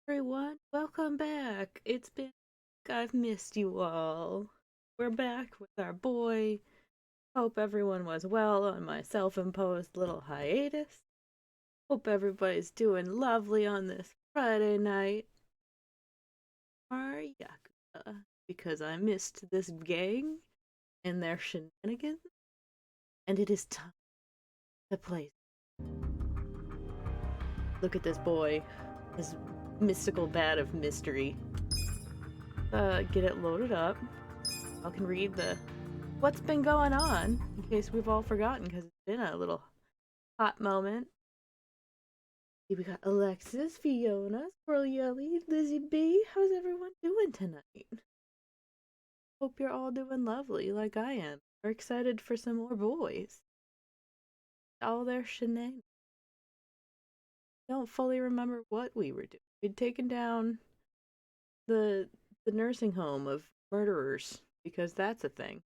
Everyone, welcome back. I've missed you all. We're back with our boy. Hope everyone was well on my self-imposed little hiatus. Hope everybody's doing lovely on this Friday night. Our Yakuza, because I missed this gang and their shenanigans, and it is time to play. Look at this boy, his mystical bat of mystery. Get it loaded up. I can read what's been going on in case we've all forgotten because it's been a little hot moment. We got Alexis, Fiona, Squirrel Yelly, Lizzie B. How's everyone doing tonight? Hope you're all doing lovely like I am. We're excited for some more boys. All their shenanigans. Don't fully remember what we were doing. We'd taken down the nursing home of murderers because that's a thing.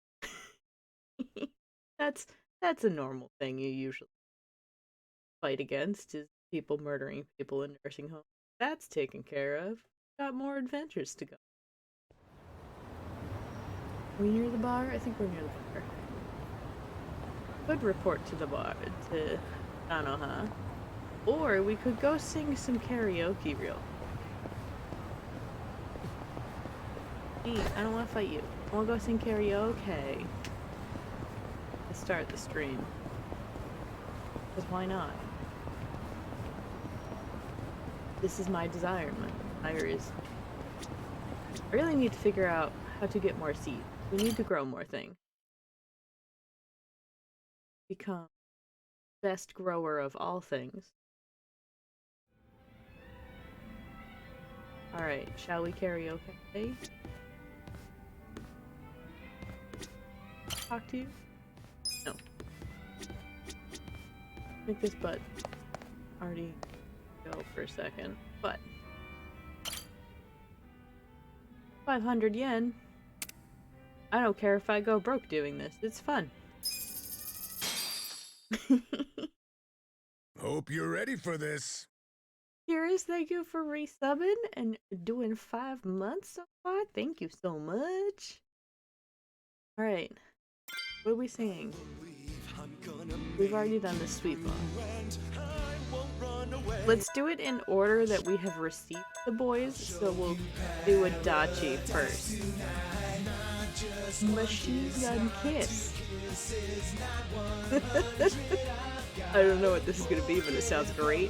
that's a normal thing you usually fight against is people murdering people in nursing homes. That's taken care of. Got more adventures to go. Are we near the bar? I think we're near the bar. Could report to the bar to Nanoha. Or we could go sing some karaoke real. Hey, I don't want to fight you. I want to go sing karaoke. To start the stream. Because why not? This is my desire. My desire is... I really need to figure out how to get more seeds. We need to grow more things. Become best grower of all things. Alright, shall we karaoke? Talk to you? No. Make this butt already go for a second, but 500 yen. I don't care if I go broke doing this. It's fun. Hope you're ready for this. Curious, thank you for resubbing and doing 5 months so far. Thank you so much. Alright. What are we singing? We've already done the sweet one. Let's do it in order that we have received the boys, so we'll do Adachi first. Machine Gun Kiss. I don't know what this is gonna be, but it sounds great.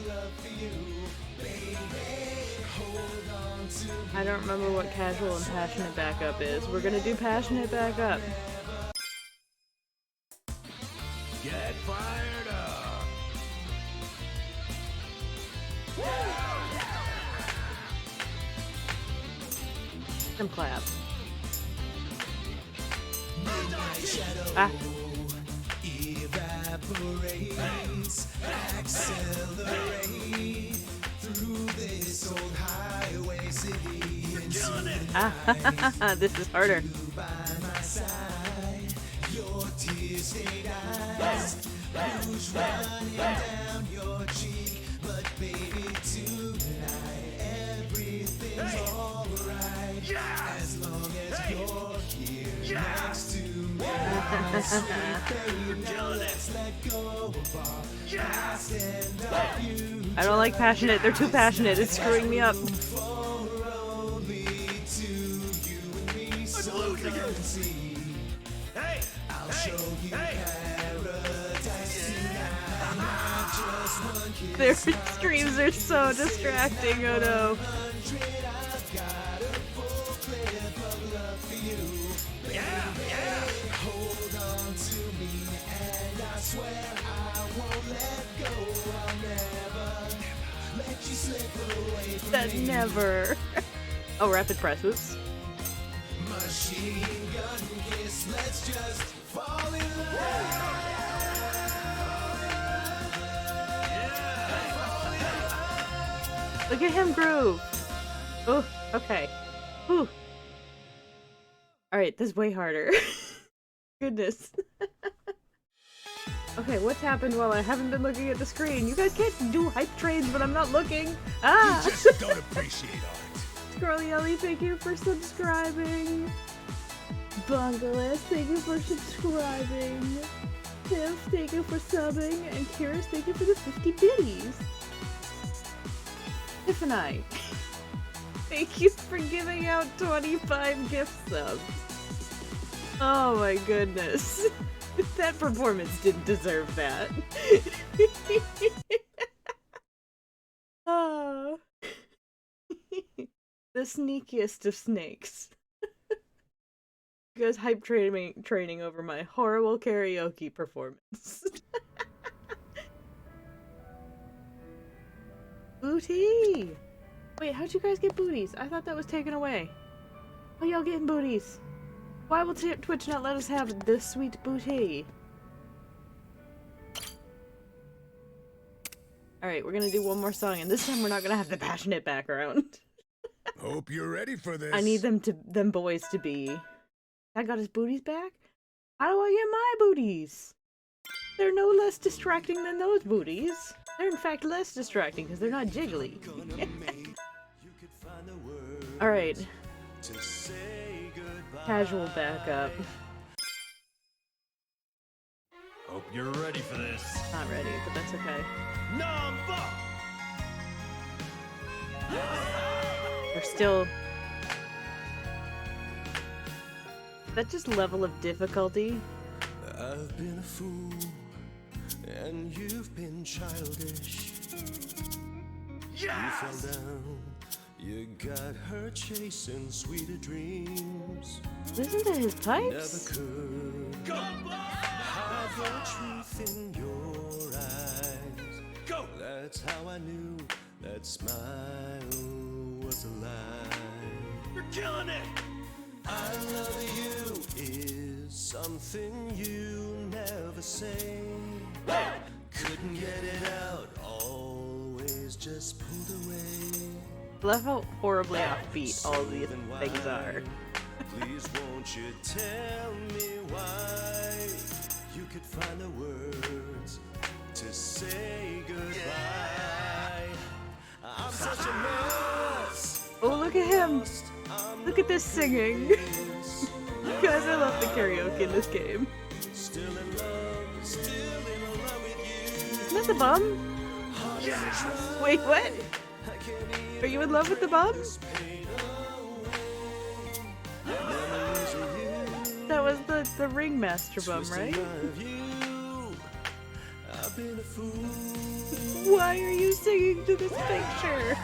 I don't remember what casual and passionate backup is. We're gonna do passionate backup. Get fired up. Some clap. Ah. Evaporates, accelerate through this old highway city. Ah, this is harder. By my side, your tear-stained eyes, rouge running down your cheek. But baby, tonight everything's alright. As long as you're here next to me. My sweet baby, let's let go of our past and our future. I don't like passionate. They're too passionate. It's screwing me up. For only to you and me, so come and see. I'll show you paradise tonight. Not just one kiss. Their screams are so distracting. Oh no. I've got a full clip of love for you. Hold on to me, and I swear I won't let go. I'll never let you slip away from That me. never. Oh, rapid press. Oops. Machine gun kiss, let's just fall in love. Look at him groove. Oh, okay. Whew. Alright, this is way harder. Goodness. Okay, what's happened while I haven't been looking at the screen? You guys can't do hype trains when I'm not looking. Ah! You just don't appreciate art. Squirrely Ellie, thank you for subscribing. Bungaless, thank you for subscribing. Tiff, thank you for subbing. And Kyrus, thank you for the 50 biddies. Tiff and I, thank you for giving out 25 gift subs. Oh my goodness. That performance didn't deserve that. Oh. The sneakiest of snakes. You guys hype training over my horrible karaoke performance. Booty! Wait, how'd you guys get booties? I thought that was taken away. Why y'all getting booties? Why will Twitch not let us have this sweet booty? Alright, we're gonna do one more song, and this time we're not gonna have the passionate background. Hope you're ready for this. I need them boys to be. I got his booties back? How do I get my booties? They're no less distracting than those booties. They're in fact less distracting because they're not jiggly. Alright. Casual backup. Hope you're ready for this. Not ready, but that's okay. Number. We're still... Is that just level of difficulty? I've been a fool, and you've been childish. You fell down, you got her chasing sweeter dreams. Listen to his pipes? Never could hide the truth in your eyes. Go. That's how I knew that smile was a lie. You're killing it. I love you is something you never say. Couldn't get it out, always just pulled away. I love how horribly offbeat all these things are. Please won't you tell me why you could find the words to say goodbye. I'm such a mess. Oh, look at him! Look at this singing! Guys, I love the karaoke in this game. Still in love with you. Isn't that the bum? Wait, what? Are you in love with the bum? That was the ringmaster bum, right? Why are you singing to this picture?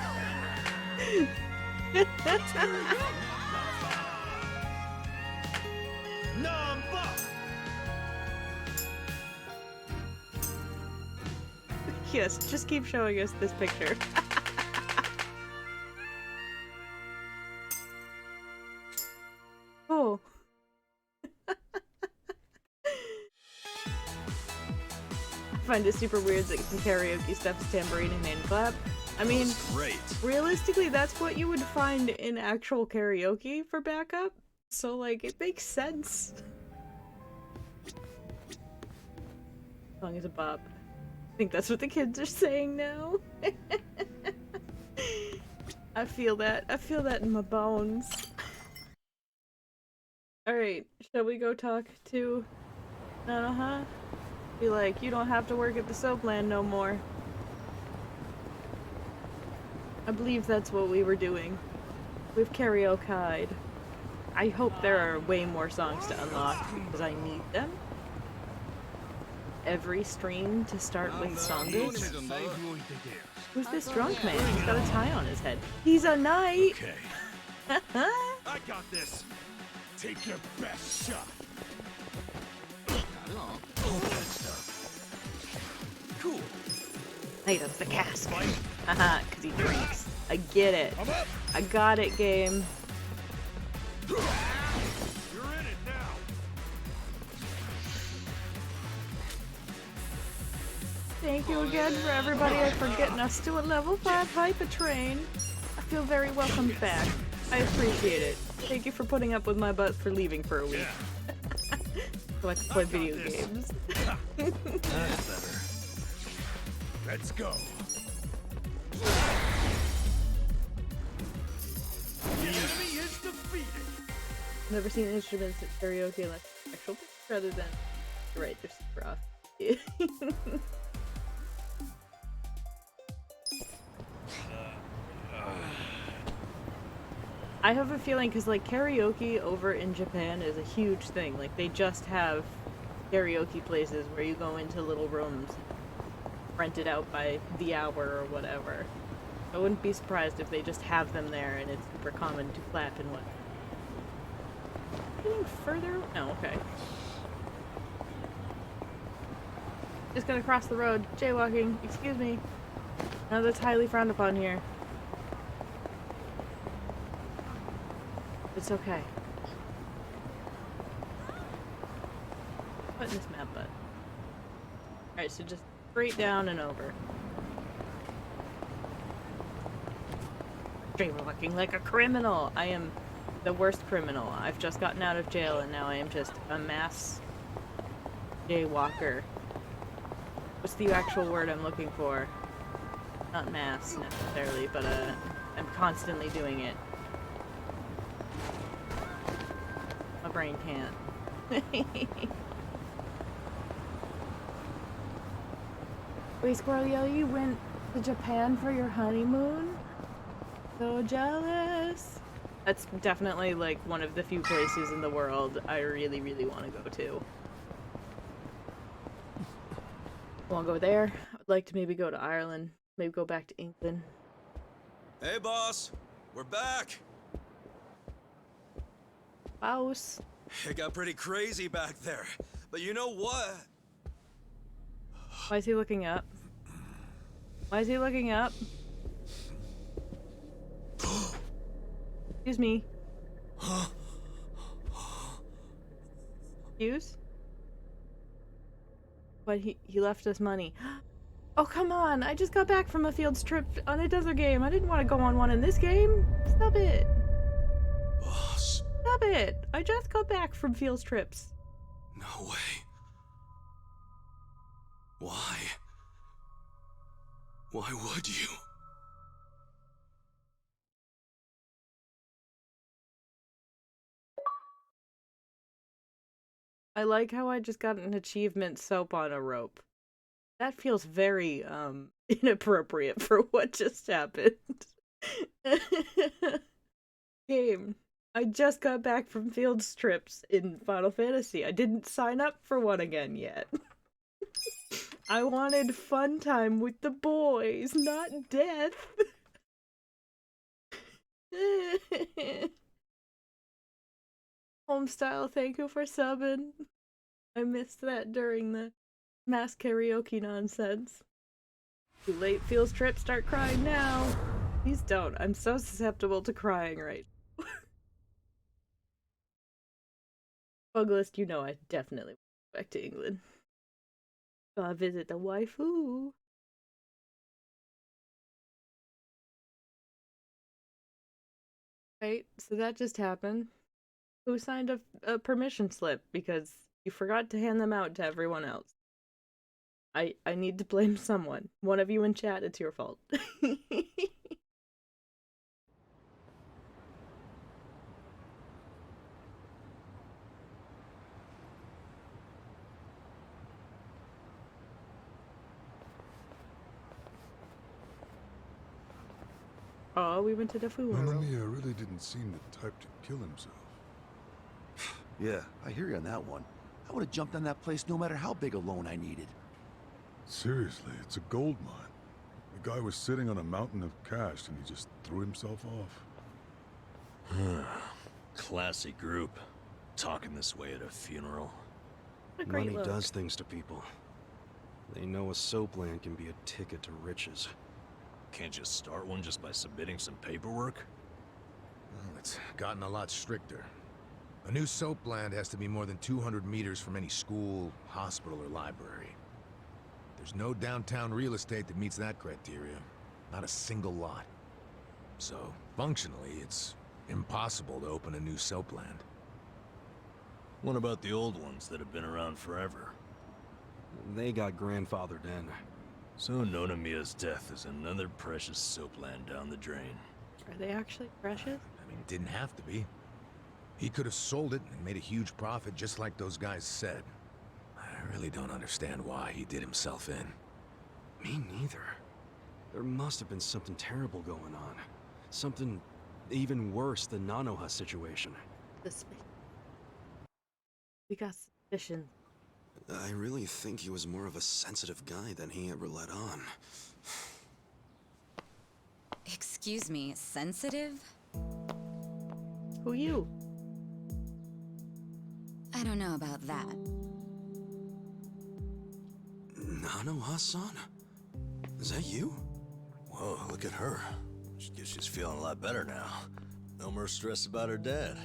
Number. Yes, just keep showing us this picture. Oh. I find it super weird that some karaoke stuff is tambourine and hand clap. I mean, Great. realistically, that's what you would find in actual karaoke for backup. So, like, it makes sense. Song is a bop. I think that's what the kids are saying now. I feel that. I feel that in my bones. Alright, shall we go talk to Nana? Be like, you don't have to work at the soapland no more. I believe that's what we were doing. We've karaoke'd. I hope there are way more songs to unlock because I need them. Every stream to start with songs. Who's this drunk man? He's got a tie on his head. He's a knight! Okay. I got this. Take your best shot. Cool. Knight of the cask. Haha, because he drinks. I get it. I got it, game. You're in it now. Thank you again for everybody for getting us to a level 5 hype-a-train. I feel very welcomed back. I appreciate it. Thank you for putting up with my butt for leaving for a week. So I can play I got video this. games. That's better. Let's go. The enemy is defeated. Never seen instruments at karaoke unless actual rather than. You're right, they're super off. I have a feeling because like karaoke over in Japan is a huge thing. Like they just have karaoke places where you go into little rooms rented out by the hour or whatever. I wouldn't be surprised if they just have them there and it's super common to clap and what. Getting further? Oh, okay. Just gonna cross the road. Jaywalking. Excuse me. No, that's highly frowned upon here. It's okay. What in this map, bud? Alright, so just straight down and over. Jaywalking like a criminal! I am the worst criminal. I've just gotten out of jail and now I am just a mass jaywalker. What's the actual word I'm looking for? Not mass, necessarily, but I'm constantly doing it. My brain can't. Wait, Squirrel, you went to Japan for your honeymoon? So jealous. That's definitely like one of the few places in the world I really, really want to go to. I want to go there. I'd like to maybe go to Ireland. Maybe go back to England. Hey, boss. We're back. House. It got pretty crazy back there. But you know what? Why is he looking up? Why is he looking up? Excuse me. Excuse? But he left us money. Oh, come on! I just got back from a field trip on a desert game. I didn't want to go on one in this game. Stop it. Boss. Stop it! I just got back from field trips. No way. Why? Why would you? I like how I just got an achievement soap on a rope. That feels very, inappropriate for what just happened. Game. I just got back from field trips in Final Fantasy. I didn't sign up for one again yet. I wanted fun time with the boys, not death. Homestyle, thank you for subbing. I missed that during the mass karaoke nonsense. Too late, field trip, start crying now. Please don't. I'm so susceptible to crying right now. Buglist, you know I definitely want to go back to England. Gotta visit the waifu. Right, so that just happened. Who signed a permission slip because you forgot to hand them out to everyone else? I need to blame someone. One of you in chat, it's your fault. Oh, we went to the food world. Mia really didn't seem the type to kill himself. Yeah, I hear you on that one. I would have jumped on that place no matter how big a loan I needed. Seriously, it's a gold mine. The guy was sitting on a mountain of cash and he just threw himself off. Classy group. Talking this way at a funeral. What a great Money look. does things to people. They know a soap land can be a ticket to riches. Can't just start one just by submitting some paperwork? Well, it's gotten a lot stricter. A new soap land has to be more than 200 meters from any school, hospital, or library. There's no downtown real estate that meets that criteria. Not a single lot. So, functionally, it's impossible to open a new soap land. What about the old ones that have been around forever? They got grandfathered in. So Nonomiya's death is another precious soapland down the drain. Are they actually precious? I mean, it didn't have to be. He could have sold it and made a huge profit just like those guys said. I really don't understand why he did himself in. Me neither. There must have been something terrible going on. Something even worse than Nanoha's situation. We got suspicions. I really think he was more of a sensitive guy than he ever let on. Excuse me, sensitive? Who you? I don't know about that. Nanoha-san? Is that you? Whoa, look at her. She's feeling a lot better now. No more stress about her dad.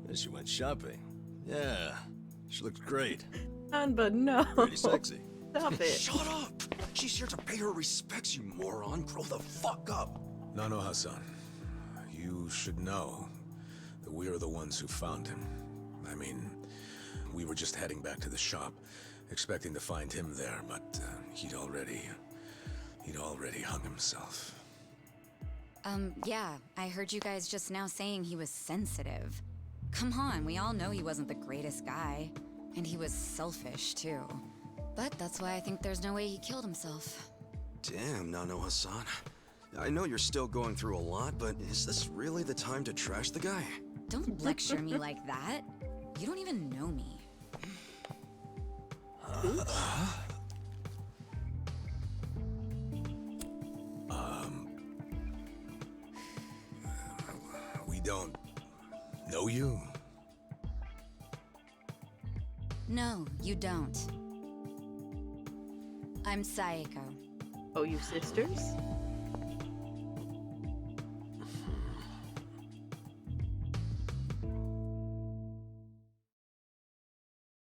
And she went shopping. Yeah, she looks great. But no. Pretty sexy. Stop it. Shut up! She's here to pay her respects, you moron. Grow the fuck up! Nanoha-san, you should know that we are the ones who found him. I mean, we were just heading back to the shop, expecting to find him there, but he'd already hung himself. Yeah, I heard you guys just now saying he was sensitive. Come on, we all know he wasn't the greatest guy. And he was selfish, too. But that's why I think there's no way he killed himself. Damn, Nanoha-san. I know you're still going through a lot, but is this really the time to trash the guy? Don't lecture me like that. You don't even know me. We don't know you? No, you don't. I'm Saeko. Oh, you sisters?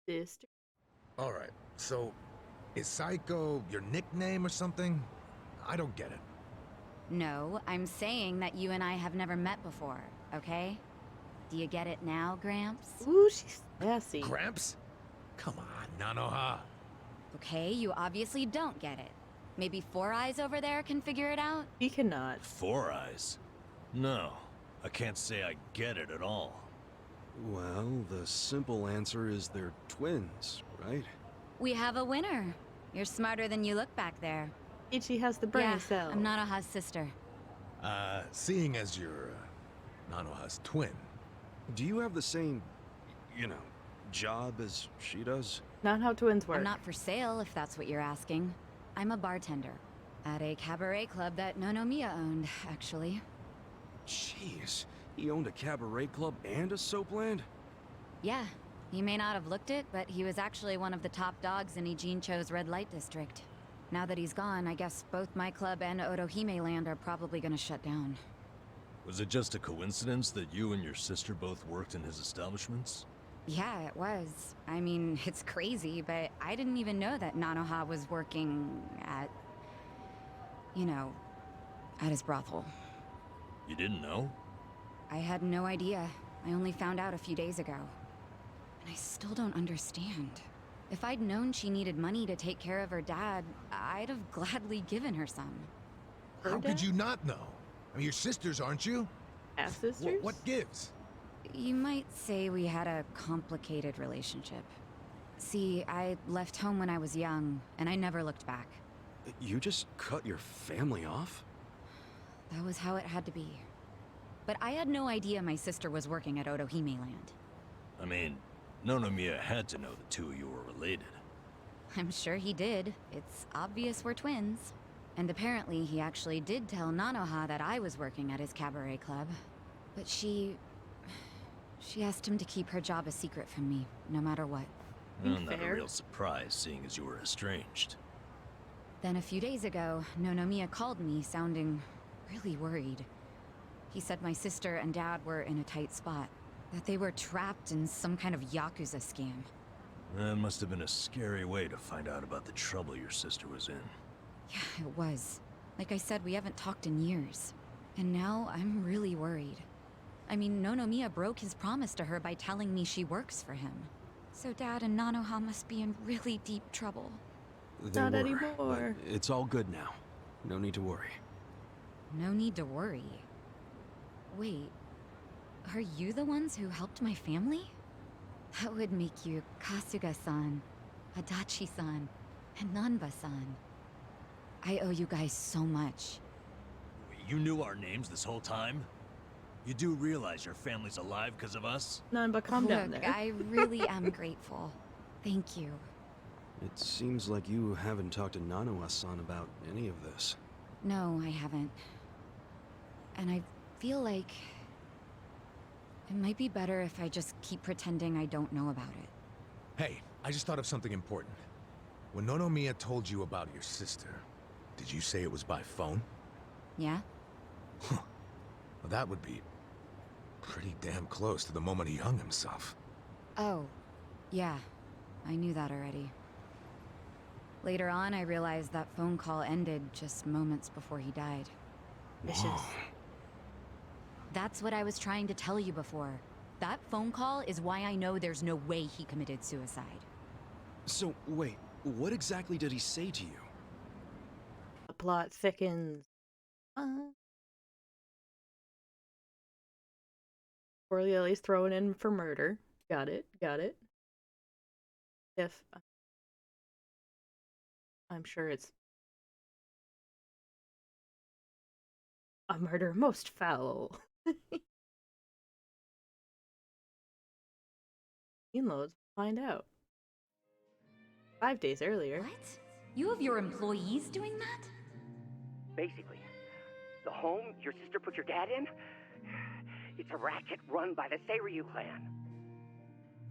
Sister? Alright, so is Psycho your nickname or something? I don't get it. No, I'm saying that you and I have never met before, okay? Do you get it now, Gramps? Ooh, she's sassy. Gramps? Come on, Nanoha. Okay, you obviously don't get it. Maybe Four Eyes over there can figure it out? He cannot. Four Eyes? No, I can't say I get it at all. Well, the simple answer is they're twins, right? We have a winner. You're smarter than you look back there. Ichi has the brain Yeah, cell. I'm Nanoha's sister. Seeing as you're Nanoha's twin, Do you have the same, job as she does? Not how twins work. I'm not for sale, if that's what you're asking. I'm a bartender. At a cabaret club that Nonomiya owned, actually. Jeez, he owned a cabaret club and a soapland? Yeah, he may not have looked it, but he was actually one of the top dogs in Ijincho's red light district. Now that he's gone, I guess both my club and Otohime Land are probably gonna shut down. Was it just a coincidence that you and your sister both worked in his establishments? Yeah, it was. I mean, it's crazy, but I didn't even know that Nanoha was working at... at his brothel. You didn't know? I had no idea. I only found out a few days ago. And I still don't understand. If I'd known she needed money to take care of her dad, I'd have gladly given her some. how could you not know? I mean, you're sisters, aren't you? Half sisters? What gives? You might say we had a complicated relationship. See, I left home when I was young, and I never looked back. You just cut your family off? That was how it had to be. But I had no idea my sister was working at Otohime Land. I mean, Nonomiya had to know the two of you were related. I'm sure he did. It's obvious we're twins. And apparently he actually did tell Nanoha that I was working at his cabaret club. But she asked him to keep her job a secret from me, no matter what. Well, not a Fair. real surprise, seeing as you were estranged. Then a few days ago, Nonomiya called me, sounding really worried. He said my sister and dad were in a tight spot, that they were trapped in some kind of Yakuza scam. That must have been a scary way to find out about the trouble your sister was in. Yeah, it was. Like I said, we haven't talked in years. And now I'm really worried. I mean, Nonomiya broke his promise to her by telling me she works for him. So Dad and Nanoha must be in really deep trouble. They Not were, anymore. but it's all good now. No need to worry. No need to worry. Wait, are you the ones who helped my family? That would make you Kasuga-san, Adachi-san, and Nanba-san. I owe you guys so much. You knew our names this whole time? You do realize your family's alive because of us? None but calm down Look, there. I really am grateful. Thank you. It seems like you haven't talked to Nanoha-san about any of this. No, I haven't. And I feel like it might be better if I just keep pretending I don't know about it. Hey, I just thought of something important. When Nonomiya told you about your sister, did you say it was by phone? Yeah? Huh. Well, that would be pretty damn close to the moment he hung himself. Oh, yeah. I knew that already. Later on, I realized that phone call ended just moments before he died. Vicious. That's what I was trying to tell you before. That phone call is why I know there's no way he committed suicide. So, wait, what exactly did he say to you? The plot thickens. Corleone's thrown in for murder. Got it, got it. If I'm sure it's a murder most foul. Inloads, find out. 5 days earlier. What? You have your employees doing that? Basically, the home your sister put your dad in, it's a racket run by the Seiryu clan.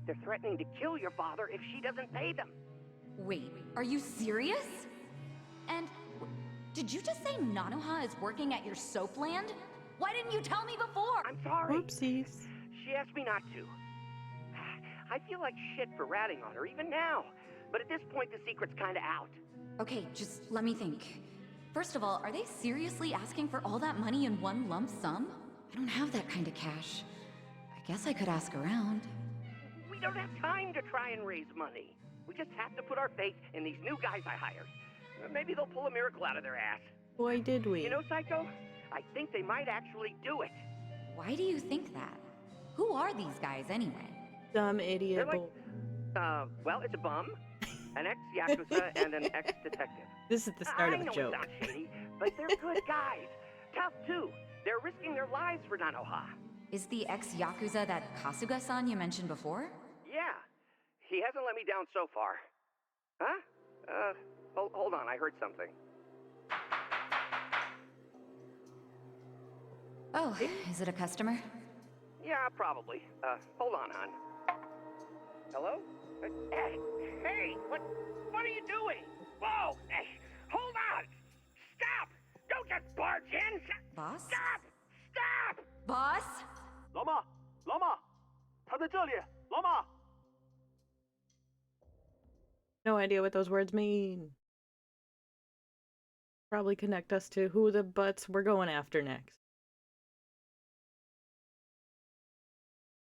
They're threatening to kill your father if she doesn't pay them. Wait, are you serious? And did you just say Nanoha is working at your soap land? Why didn't you tell me before? I'm sorry. Whoopsies. She asked me not to. I feel like shit for ratting on her even now. But at this point, the secret's kinda out. Okay, just let me think. First of all, are they seriously asking for all that money in one lump sum? I don't have that kind of cash. I guess I could ask around. We don't have time to try and raise money. We just have to put our faith in these new guys I hired. Maybe they'll pull a miracle out of their ass. Boy, did we. You know, Psycho? I think they might actually do it. Why do you think that? Who are these guys anyway? Dumb idiot. They're like, well, it's a bum, an ex-Yakuza, and an ex-detective. This is the start I of a know joke. it's not shady, but they're good guys. Tough, too. They're risking their lives for Nanoha. Is the ex-Yakuza that Kasuga-san you mentioned before? Yeah. He hasn't let me down so far. Huh? Hold on, I heard something. Oh, is it a customer? Yeah, probably. Hold on, hon. Hello? Hey, what are you doing? Whoa! Hey, hold on! Stop! Don't just barge in! Boss? Stop! Stop! Boss? 老妈，老妈，他在这里，老妈。 No idea what those words mean. Probably connect us to who the butts we're going after next.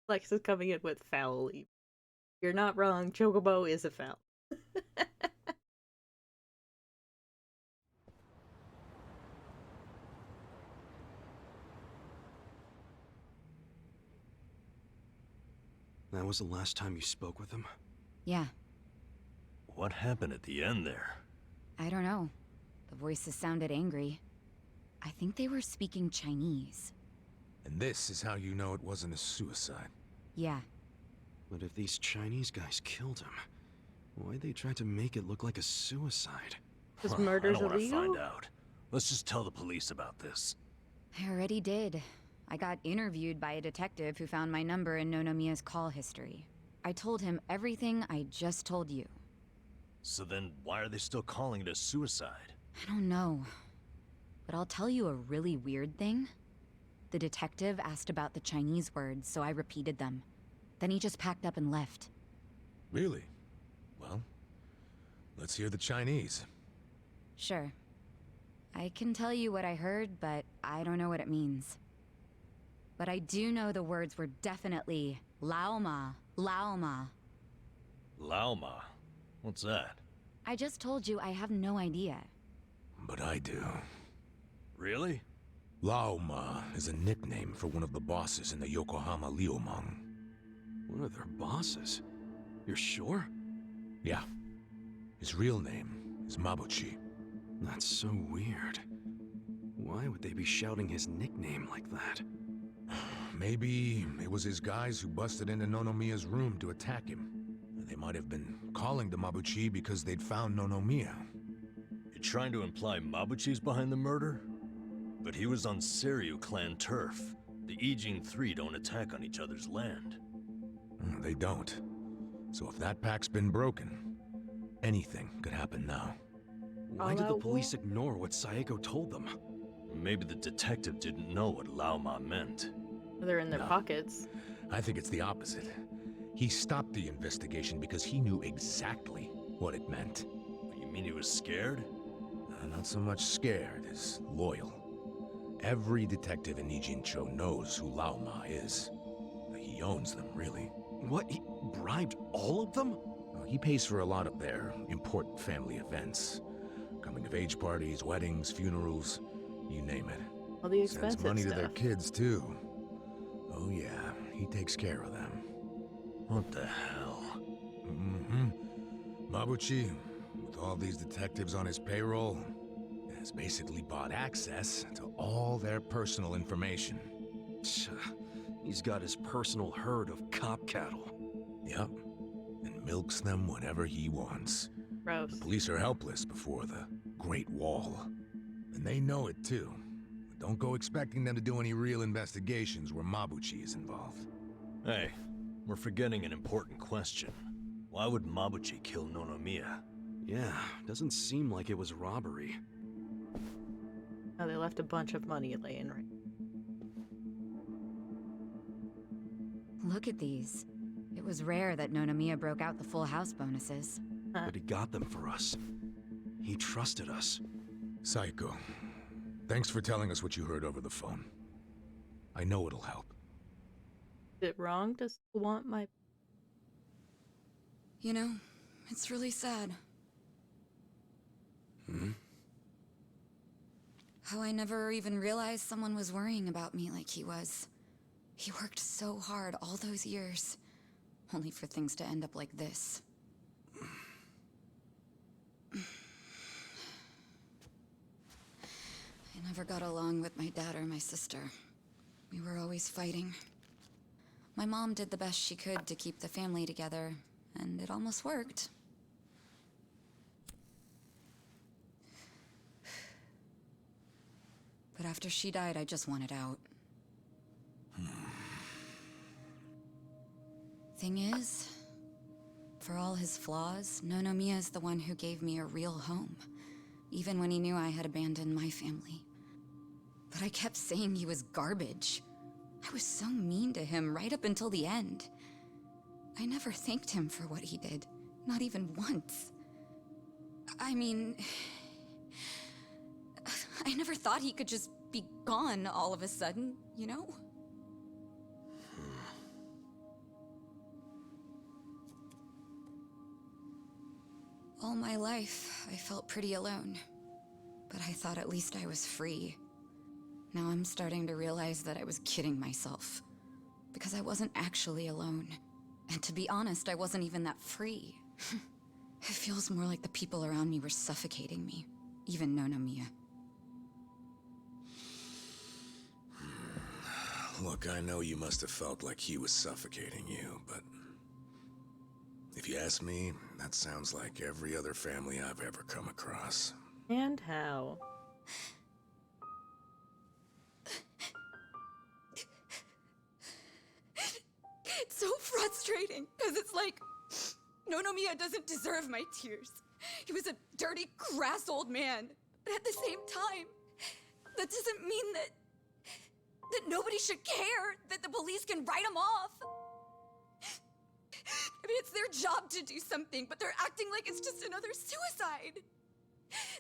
Lex is coming in with foul. You're not wrong. Chocobo is a foul. That was the last time you spoke with him? Yeah, What happened at the end there? I don't know. The voices sounded angry. I think they were speaking Chinese. And this is how you know it wasn't a suicide. Yeah, But if these Chinese guys killed him, why'd they try to make it look like a suicide? Because I murder's don't want to illegal? find out. Let's just tell the police about this. I already did. I got interviewed by a detective who found my number in Nonomiya's call history. I told him everything I just told you. So then why are they still calling it a suicide? I don't know. But I'll tell you a really weird thing. The detective asked about the Chinese words, so I repeated them. Then he just packed up and left. Really? Well, let's hear the Chinese. Sure. I can tell you what I heard, but I don't know what it means. but I do know the words were definitely Laoma, Laoma. Laoma? What's that? I just told you I have no idea. But I do. Really? Laoma is a nickname for one of the bosses in the Yokohama Liumang. One of their bosses? You're sure? Yeah. His real name is Mabuchi. That's so weird. Why would they be shouting his nickname like that? Maybe it was his guys who busted into Nonomiya's room to attack him. They might have been calling to Mabuchi because they'd found Nonomiya. You're trying to imply Mabuchi's behind the murder? But he was on Seiryu clan turf. The Ijin Three don't attack on each other's land. They don't. So if that pact's been broken, anything could happen now. Why did the police ignore what Saeko told them? Maybe the detective didn't know what Laoma meant. They're in their pockets. I think it's the opposite. He stopped the investigation because he knew exactly what it meant. You mean he was scared? Not so much scared as loyal. Every detective in Nijincho knows who Laoma is. He owns them, really. What? He bribed all of them? He pays for a lot of their important family events. Coming-of-age parties, weddings, funerals, you name it. All the expensive Sends money stuff. to their kids, too. Oh yeah, he takes care of them. What the hell? Mm-hmm. Mabuchi, with all these detectives on his payroll, has basically bought access to all their personal information. He's got his personal herd of cop cattle. Yep. And milks them whenever he wants. Gross. The police are helpless before the Great Wall. And they know it too. But don't go expecting them to do any real investigations where Mabuchi is involved. Hey, we're forgetting an important question. Why would Mabuchi kill Nonomiya? Yeah, doesn't seem like it was robbery. Oh, they left a bunch of money laying right. Look at these. It was rare that Nonomiya broke out the full house bonuses. But he got them for us. He trusted us. Saeko, thanks for telling us what you heard over the phone. I know it'll help. Is it wrong to want my... You know, it's really sad. How I never even realized someone was worrying about me like he was. He worked so hard all those years, only for things to end up like this. I never got along with my dad or my sister. We were always fighting. My mom did the best she could to keep the family together, and it almost worked. But after she died, I just wanted out. Thing is, for all his flaws, Nonomiya is the one who gave me a real home, even when he knew I had abandoned my family. But I kept saying he was garbage. I was so mean to him right up until the end. I never thanked him for what he did, not even once. I mean, I never thought he could just be gone all of a sudden, you know? All my life, I felt pretty alone. But I thought at least I was free. Now I'm starting to realize that I was kidding myself. Because I wasn't actually alone. And to be honest, I wasn't even that free. It feels more like the people around me were suffocating me. Even Nonomiya. Look, I know you must have felt like he was suffocating you, but... if you ask me, that sounds like every other family I've ever come across. And how? It's so frustrating, because it's like, Nonomiya doesn't deserve my tears. He was a dirty, crass old man. But at the same time, that doesn't mean that nobody should care, that the police can write him off. I mean, it's their job to do something, but they're acting like it's just another suicide.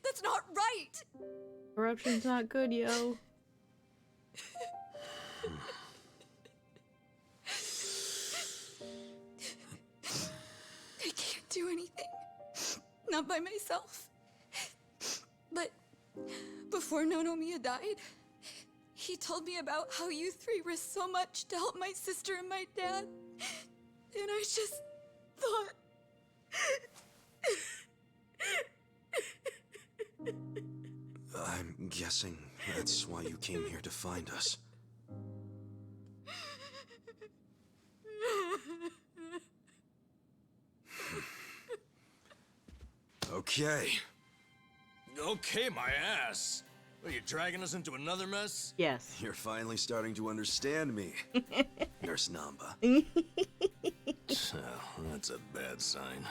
That's not right. Corruption's not good, yo. not by myself. But before Nonomiya died, he told me about how you three risked so much to help my sister and my dad. And I just thought... I'm guessing that's why you came here to find us. Okay. Okay, my ass. Are you dragging us into another mess? Yes. You're finally starting to understand me, Nurse Namba. Well, that's a bad sign.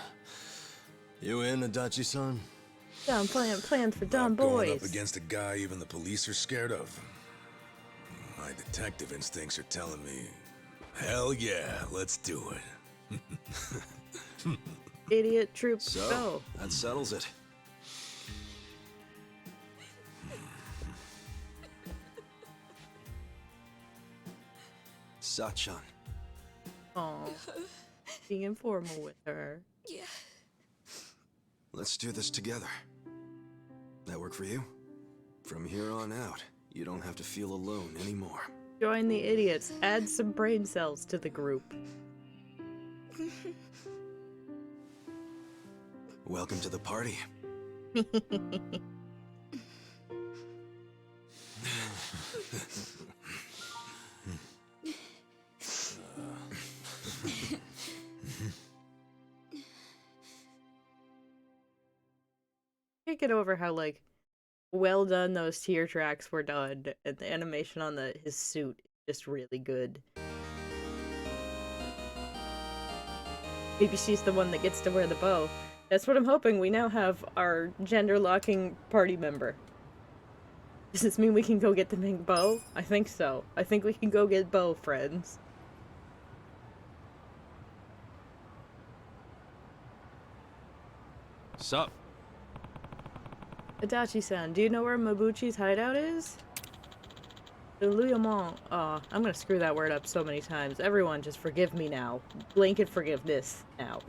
You in, Adachi-san? Dumb plans for dumb Going boys. up against a guy even the police are scared of. My detective instincts are telling me, hell yeah, let's do it. Idiot troop, So, go. that settles it. Sachan. Aw. Being informal with her. Yeah. Let's do this together. That work for you? From here on out, you don't have to feel alone anymore. Join the idiots. Add some brain cells to the group. Welcome to the party. Can't get over how, like, well done those tear tracks were done, and the animation on his suit is just really good. Maybe she's the one that gets to wear the bow. That's what I'm hoping. We now have our gender-locking party member. Does this mean we can go get the pink bow? I think so. I think we can go get bow, friends. Sup? Adachi-san, do you know where Mabuchi's hideout is? The Liumong. Aw, I'm gonna screw that word up so many times. Everyone, just forgive me now. Blanket forgiveness now.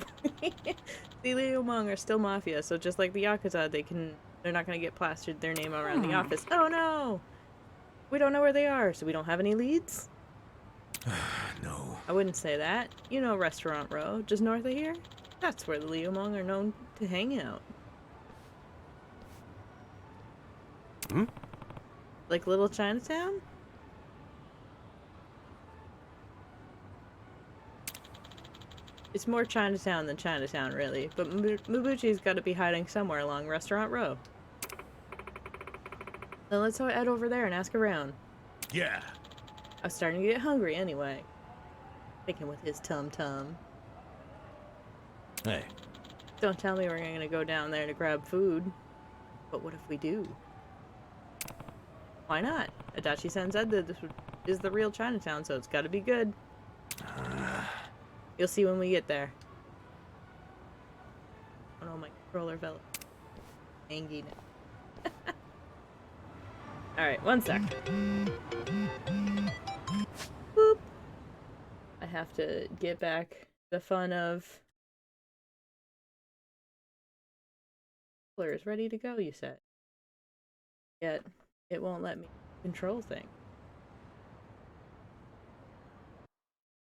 The Liumong are still mafia, so just like the Yakuza, they're not gonna get plastered their name around the office. Oh no! We don't know where they are, so we don't have any leads? No. I wouldn't say that. You know Restaurant Row, just north of here? That's where the Liumong are known to hang out. Hmm? Like Little Chinatown? It's more Chinatown than Chinatown, really. But Mabuchi's got to be hiding somewhere along Restaurant Row. Then let's head over there and ask around. Yeah. I was starting to get hungry anyway. Thinking with his tum-tum. Hey. Don't tell me we're going to go down there to grab food. But what if we do? Why not? Adachi-san said that this is the real Chinatown, so it's got to be good. You'll see when we get there. Oh no, my controller fell. Hangy now. Alright, one sec. Boop. I have to get back the fun of... Is ready to go, you said. Yet, it won't let me control things.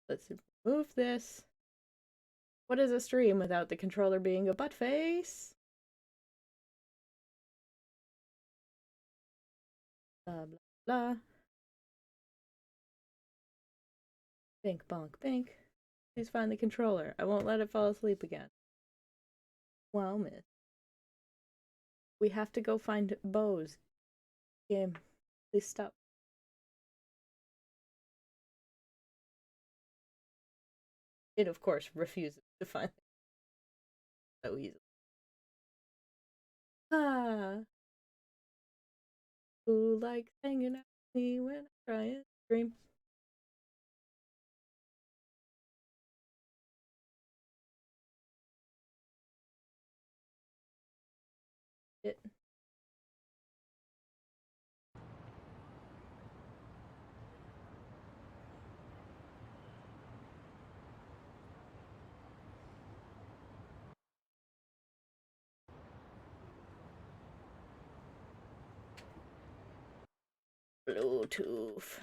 Let's move this. What is a stream without the controller being a butt face? Blah, blah, blah. Bink, bonk, bink. Please find the controller. I won't let it fall asleep again. Wow, miss. We have to go find bows. Game, please stop. It, of course, refuses to find it so easily. Ah. Who likes hanging out with me when I try and dream? It. Bluetooth.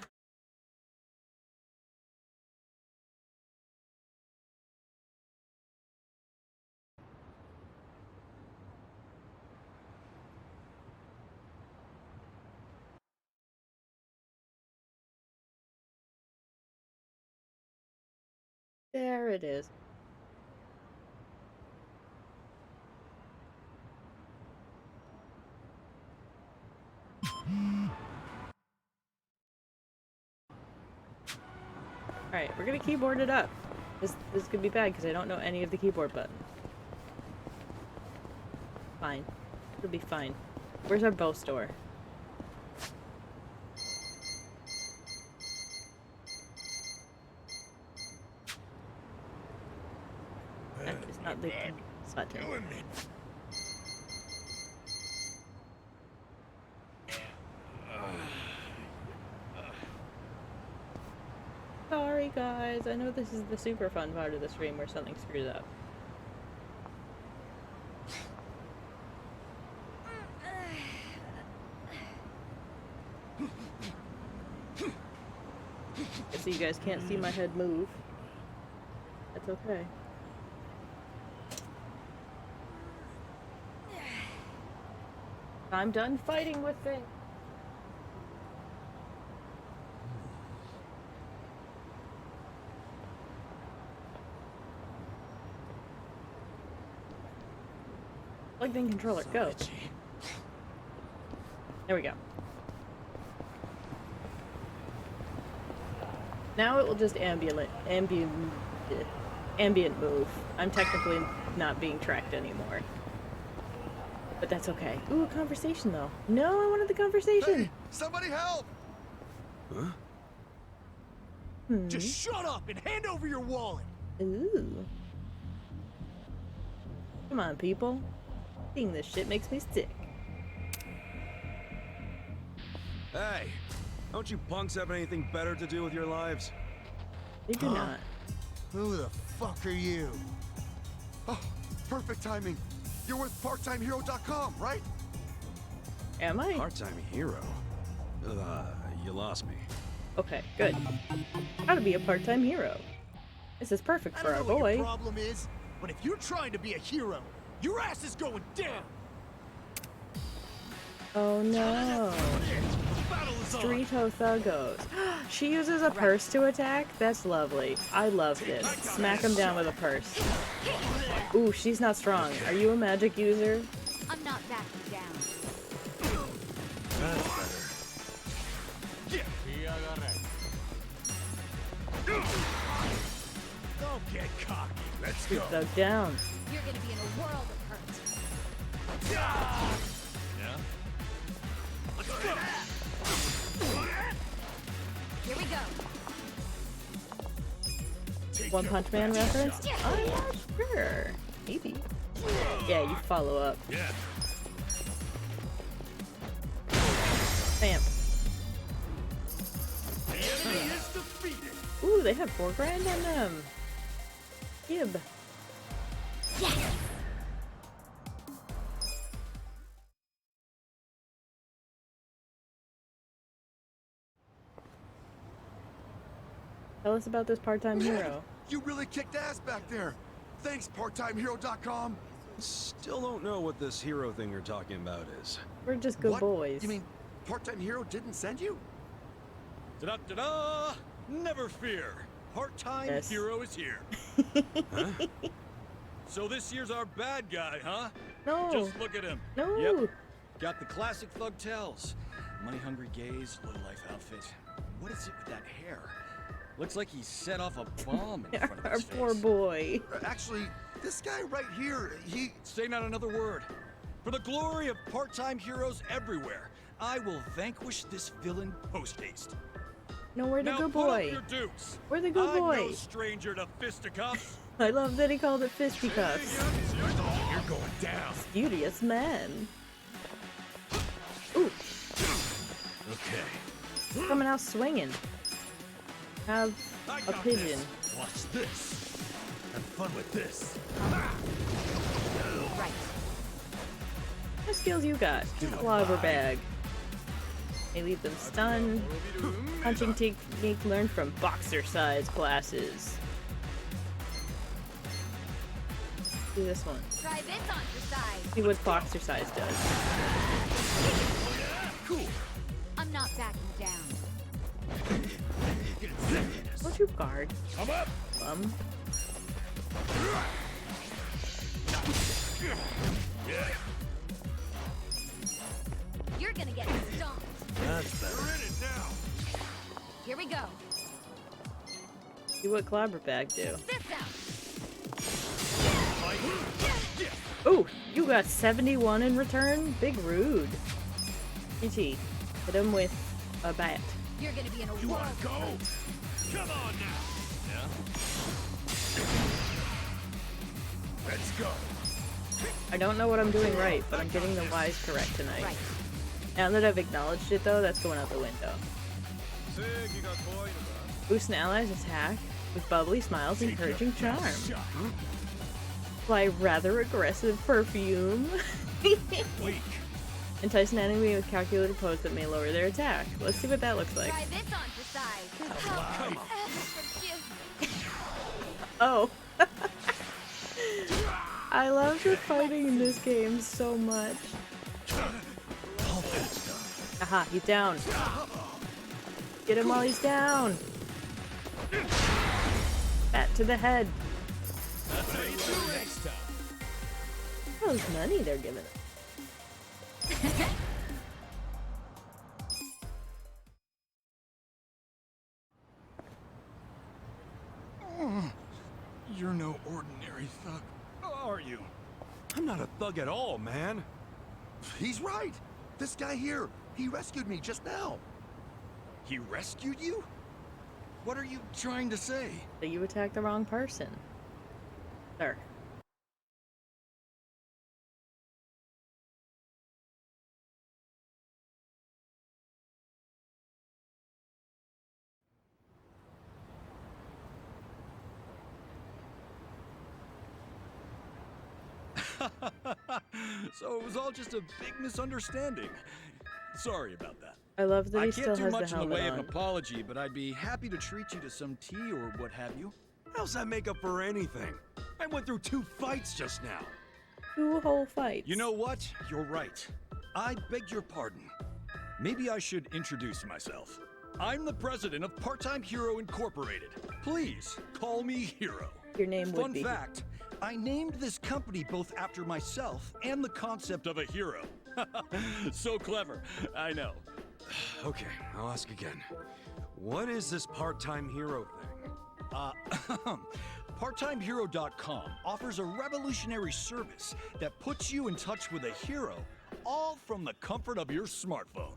There it is. Alright, we're gonna keyboard it up. This could be bad because I don't know any of the keyboard buttons. Fine. It'll be fine. Where's our bow store? It's not the button. Sorry guys, I know this is the super fun part of the stream where something screws up. So you guys can't see my head move. That's okay. I'm done fighting with it. Plugged in controller, go. There we go. Now it will just ambient move. I'm technically not being tracked anymore. But that's okay. Ooh, a conversation though. No, I wanted the conversation. Hey, somebody help! Huh? Just shut up and hand over your wallet. Ooh. Come on, people. Seeing this shit makes me sick. Hey, don't you punks have anything better to do with your lives? They do not. Who the fuck are you? Oh, perfect timing. You're with PartTimeHero.com, right? Am I? Part-time hero? You lost me. Okay, good. How to be a part-time hero. This is perfect for our boy. What your problem is, but if you're trying to be a hero, your ass is going down. Oh no. Streeto Thuggos. She uses a purse to attack? That's lovely. I love this. Smack him down with a purse. Ooh, she's not strong. Are you a magic user? I'm not backing down. That's better. Don't get cocky. Let's Get go. thug down. You're gonna be in a world of hurt. Yeah. Let's go. Here we go. One Punch Man reference? I'm not sure. Maybe. Yeah, you follow up. Yeah. Bam. The enemy is defeated. Ooh, they have $4 grand on them. Gib. Yes. Tell us about this part-time hero. You really kicked ass back there. Thanks, PartTimeHero.com. Still don't know what this hero thing you're talking about is. We're just good What? boys. You mean Part-Time Hero didn't send you? Da-da-da-da! Never fear. Part-time Yes. hero is here. Huh? So this year's our bad guy, huh? No. Just look at him. No. Yep. Got the classic thug tells. Money-hungry gaze, low-life outfit. What is it with that hair? Looks like he set off a bomb in front of Our his poor face. boy. Actually, this guy right here, he... Say not another word. For the glory of part-time heroes everywhere, I will vanquish this villain post-haste. No, we're the Now good put boy. up your dukes. We're the good I'm boy. no stranger to fisticuffs. I love that he called it fisticuffs. You're going down. Studious man. Ooh, Okay. coming out swinging. Have I a got pigeon. this. Watch this. Have fun with this. Right. What skills you got? A lobber bag. May leave them stunned. Punching technique learned from boxer-size classes. Do this one. Try this on your side. See what boxer-size does. Cool. I'm not backing down. What'd you guard? I'm up. You're gonna get stomped. That's better. We're in it now. Here we go. See what Clobberbag do. This out. Oh, you got 71 in return? Big rude. GG. Hit him with a bat. You're gonna be in a You world. wanna go? Come on now. Yeah. Let's go. I don't know what I'm doing right, but I'm getting the Y's correct tonight. Right. Now that I've acknowledged it, though, that's going out the window. Boost an ally's attack with bubbly smiles, encouraging charm. Apply rather aggressive perfume. Weak. Entice an enemy with calculated pose that may lower their attack. Let's see what that looks like. Try this on your side. Oh. I love the fighting in this game so much. Aha, he's down. Get him while he's down. Bat to the head. That's how you do it next time. How's money they're giving us? You're no ordinary thug, are you? I'm not a thug at all, man. He's right. This guy here, he rescued me just now. He rescued you? What are you trying to say? That you attacked the wrong person. Sir. So it was all just a big misunderstanding. Sorry about that. I love that I he still can't do has much the in the helmet way of on. an apology, but I'd be happy to treat you to some tea or what have you. How's that make up for anything? I went through 2 fights just now. 2 whole fights. You know what? You're right. I beg your pardon. Maybe I should introduce myself. I'm the president of Part-Time Hero Incorporated. Please call me Hero. Your name would be. Fun fact, I named this company both after myself and the concept of a hero. So clever, I know. Okay, I'll ask again. What is this part-time hero thing? PartTimeHero.com offers a revolutionary service that puts you in touch with a hero, all from the comfort of your smartphone.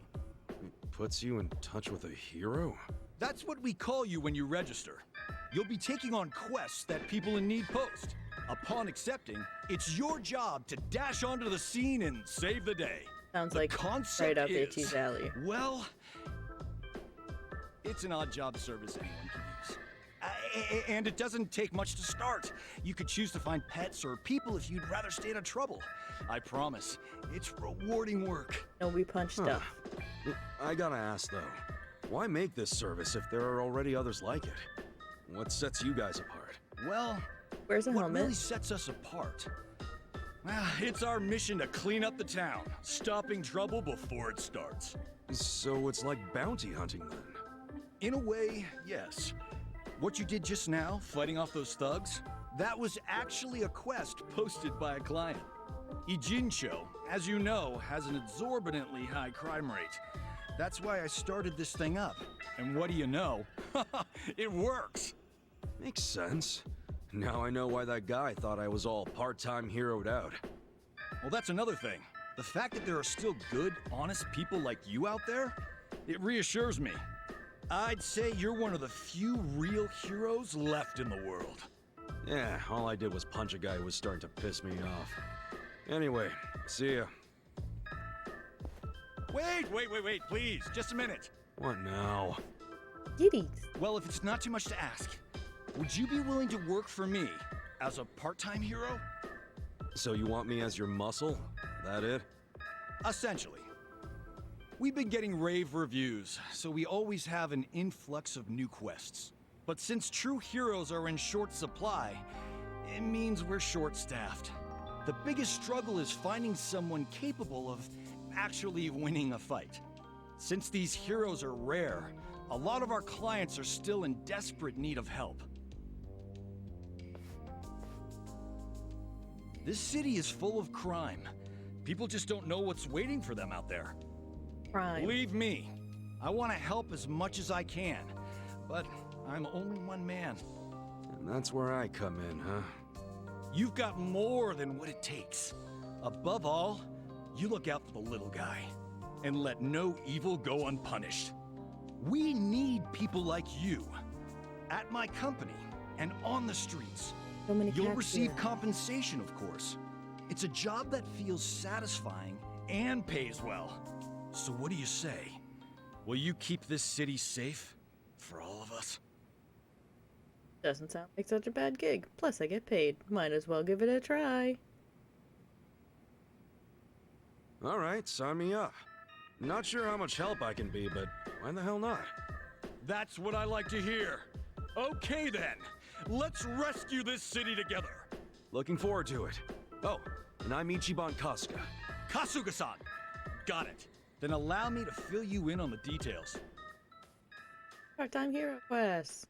Puts you in touch with a hero? That's what we call you when you register. You'll be taking on quests that people in need post. Upon accepting, it's your job to dash onto the scene and save the day. Sounds The like concept right up is, AT's alley. Well, it's an odd job service anyone can use. And it doesn't take much to start. You could choose to find pets or people if you'd rather stay out of trouble. I promise, it's rewarding work. No, we punch stuff. I gotta ask though, why make this service if there are already others like it? What sets you guys apart? Well, Where's a what helmet? really sets us apart? Well, it's our mission to clean up the town, stopping trouble before it starts. So it's like bounty hunting then? In a way, yes. What you did just now, fighting off those thugs, that was actually a quest posted by a client. Ijincho, as you know, has an exorbitantly high crime rate. That's why I started this thing up. And what do you know? It works! Makes sense. Now I know why that guy thought I was all part-time heroed out. Well, that's another thing. The fact that there are still good, honest people like you out there, it reassures me. I'd say you're one of the few real heroes left in the world. Yeah, all I did was punch a guy who was starting to piss me off. Anyway, see ya. Wait, please, just a minute. What now? Giddies. Well, if it's not too much to ask, would you be willing to work for me as a part-time hero? So you want me as your muscle? That it? Essentially. We've been getting rave reviews, so we always have an influx of new quests. But since true heroes are in short supply, it means we're short-staffed. The biggest struggle is finding someone capable of actually winning a fight. Since these heroes are rare, a lot of our clients are still in desperate need of help. This city is full of crime. People just don't know what's waiting for them out there. Crime. Believe me, I want to help as much as I can, but I'm only one man. And that's where I come in, huh? You've got more than what it takes. Above all, you look out for the little guy, and let no evil go unpunished. We need people like you, at my company, and on the streets. So many You'll cats receive here. compensation, of course. It's a job that feels satisfying and pays well. So what do you say? Will you keep this city safe for all of us? Doesn't sound like such a bad gig. Plus, I get paid. Might as well give it a try. All right, sign me up. Not sure how much help I can be, but why the hell not? That's what I like to hear. Okay then, let's rescue this city together. Looking forward to it. Oh, and I'm Ichiban Kasuga. Kasuga-san! Got it. Then allow me to fill you in on the details. Part-time hero quests.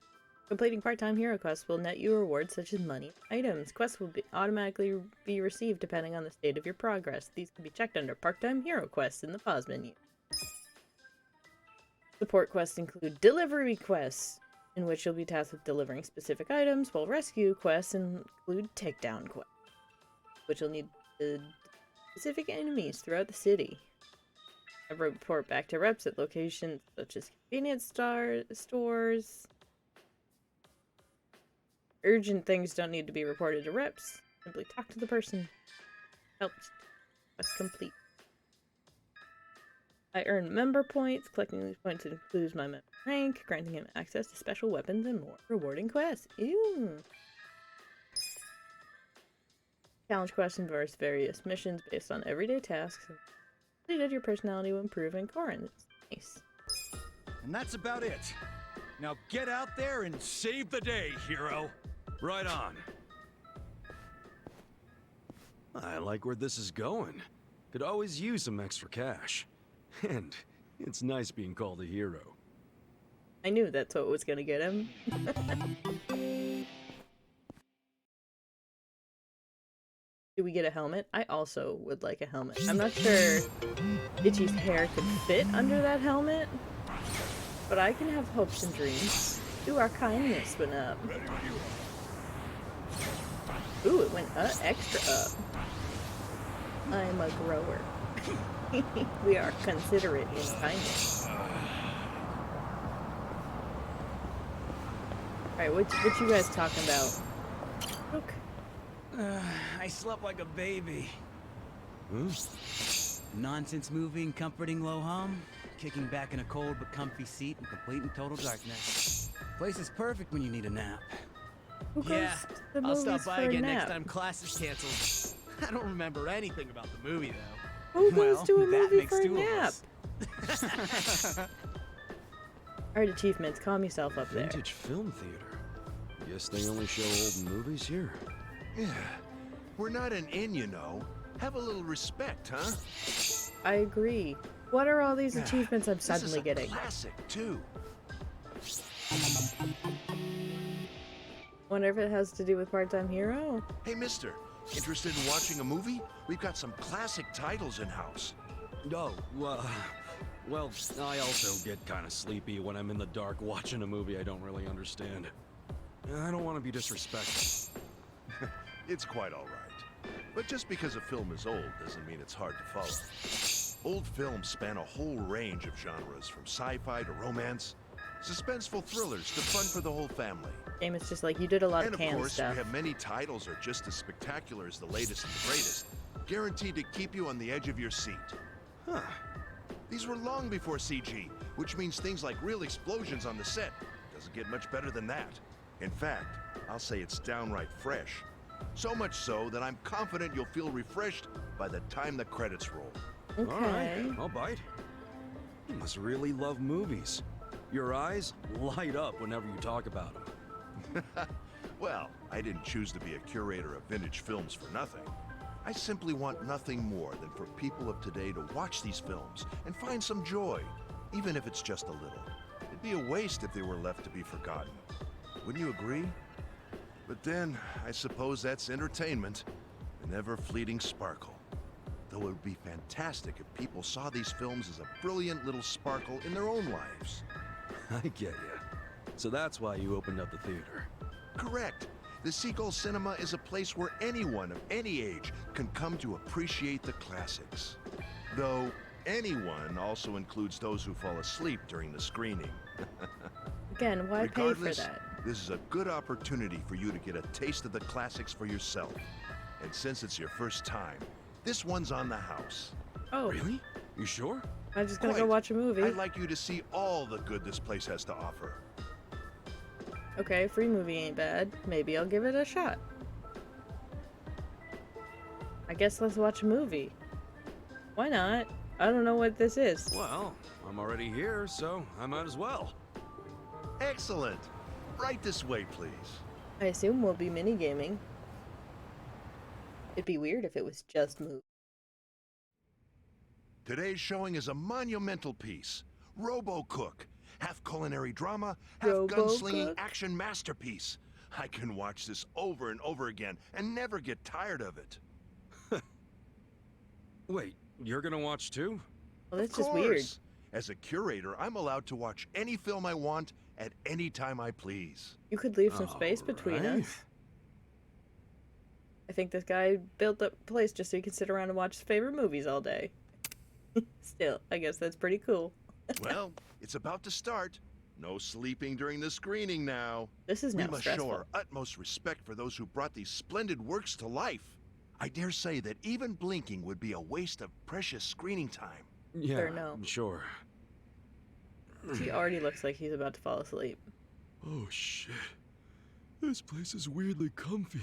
Completing part-time hero quests will net you rewards such as money and items. Quests will automatically be received depending on the state of your progress. These can be checked under part-time hero quests in the pause menu. Support quests include delivery quests, in which you'll be tasked with delivering specific items, while rescue quests include takedown quests, which you'll need specific enemies throughout the city. I report back to reps at locations such as convenience stores. Urgent things don't need to be reported to reps. Simply talk to the person. Helps. Quest complete. I earn member points. Collecting these points includes my member rank, granting him access to special weapons and more rewarding quests. Ew. Challenge quests involves various missions based on everyday tasks. Completed, your personality will improve in Corin. Nice. And that's about it. Now get out there and save the day, hero. Right on. I like where this is going. Could always use some extra cash. And it's nice being called a hero. I knew that's what was gonna get him. Do we get a helmet? I also would like a helmet. I'm not sure Itchy's hair could fit under that helmet, but I can have hopes and dreams. Ooh, our kindness went up. Ooh, it went up, extra up. I'm a grower. We are considerate in kindness. Alright, what you guys talking about? Look. I slept like a baby. Hmm? Nonsense moving, comforting low hum, kicking back in a cold but comfy seat in complete and total darkness. Place is perfect when you need a nap. Who goes Yeah, to the I'll stop movies by for a again nap? next time class is canceled. I don't remember anything about the movie though. Who goes Well, to a that movie makes for a two of nap? us. Alright, achievements, calm yourself up there. Vintage film theater. Guess they only show old movies here. Yeah. We're not an inn, you know. Have a little respect, huh? I agree. What are all these achievements I'm This is suddenly a getting? classic, too. Wonder if it has to do with Part-Time Hero? Hey, mister. Interested in watching a movie? We've got some classic titles in-house. Oh, well, I also get kind of sleepy when I'm in the dark watching a movie I don't really understand. I don't want to be disrespectful. It's quite all right. But just because a film is old doesn't mean it's hard to follow. Old films span a whole range of genres, from sci-fi to romance, suspenseful thrillers to fun for the whole family. Game is just like, you did a lot And of of canned course, stuff. we have many titles are just as spectacular as the latest and the greatest, guaranteed to keep you on the edge of your seat. Huh. These were long before CG, which means things like real explosions on the set. Doesn't get much better than that. In fact, I'll say it's downright fresh. So much so that I'm confident you'll feel refreshed by the time the credits roll. Okay. All right, I'll bite. You must really love movies. Your eyes light up whenever you talk about them. Well, I didn't choose to be a curator of vintage films for nothing. I simply want nothing more than for people of today to watch these films and find some joy, even if it's just a little. It'd be a waste if they were left to be forgotten. Wouldn't you agree? But then, I suppose that's entertainment, an ever-fleeting sparkle. Though it would be fantastic if people saw these films as a brilliant little sparkle in their own lives. I get you. So that's why you opened up the theater. Correct. The Seagull Cinema is a place where anyone of any age can come to appreciate the classics. Though, anyone also includes those who fall asleep during the screening. Again, why pay for Regardless, that? this is a good opportunity for you to get a taste of the classics for yourself. And since it's your first time, this one's on the house. Oh, Really? You sure? I'm just gonna go Quite. watch a movie. I'd like you to see all the good this place has to offer. Okay, free movie ain't bad. Maybe I'll give it a shot. I guess let's watch a movie. Why not? I don't know what this is. Well, I'm already here, so I might as well. Excellent. Right this way, please. I assume we'll be minigaming. It'd be weird if it was just movie. Today's showing is a monumental piece. Robo-Cook. Half culinary drama, half Robo-Cook? gunslinging action masterpiece. I can watch this over and over again and never get tired of it. Wait, you're gonna watch too? Well, that's Of just weird. course. As a curator, I'm allowed to watch any film I want at any time I please. You could leave some space between Alright. us. I think this guy built up a place just so he can sit around and watch his favorite movies all day. Still, I guess that's pretty cool. Well, it's about to start. No sleeping during the screening now. This is We now must stressful. show our utmost respect for those who brought these splendid works to life. I dare say that even blinking would be a waste of precious screening time. Yeah, Sure, no. I'm sure. He already looks like he's about to fall asleep. Oh shit. This place is weirdly comfy.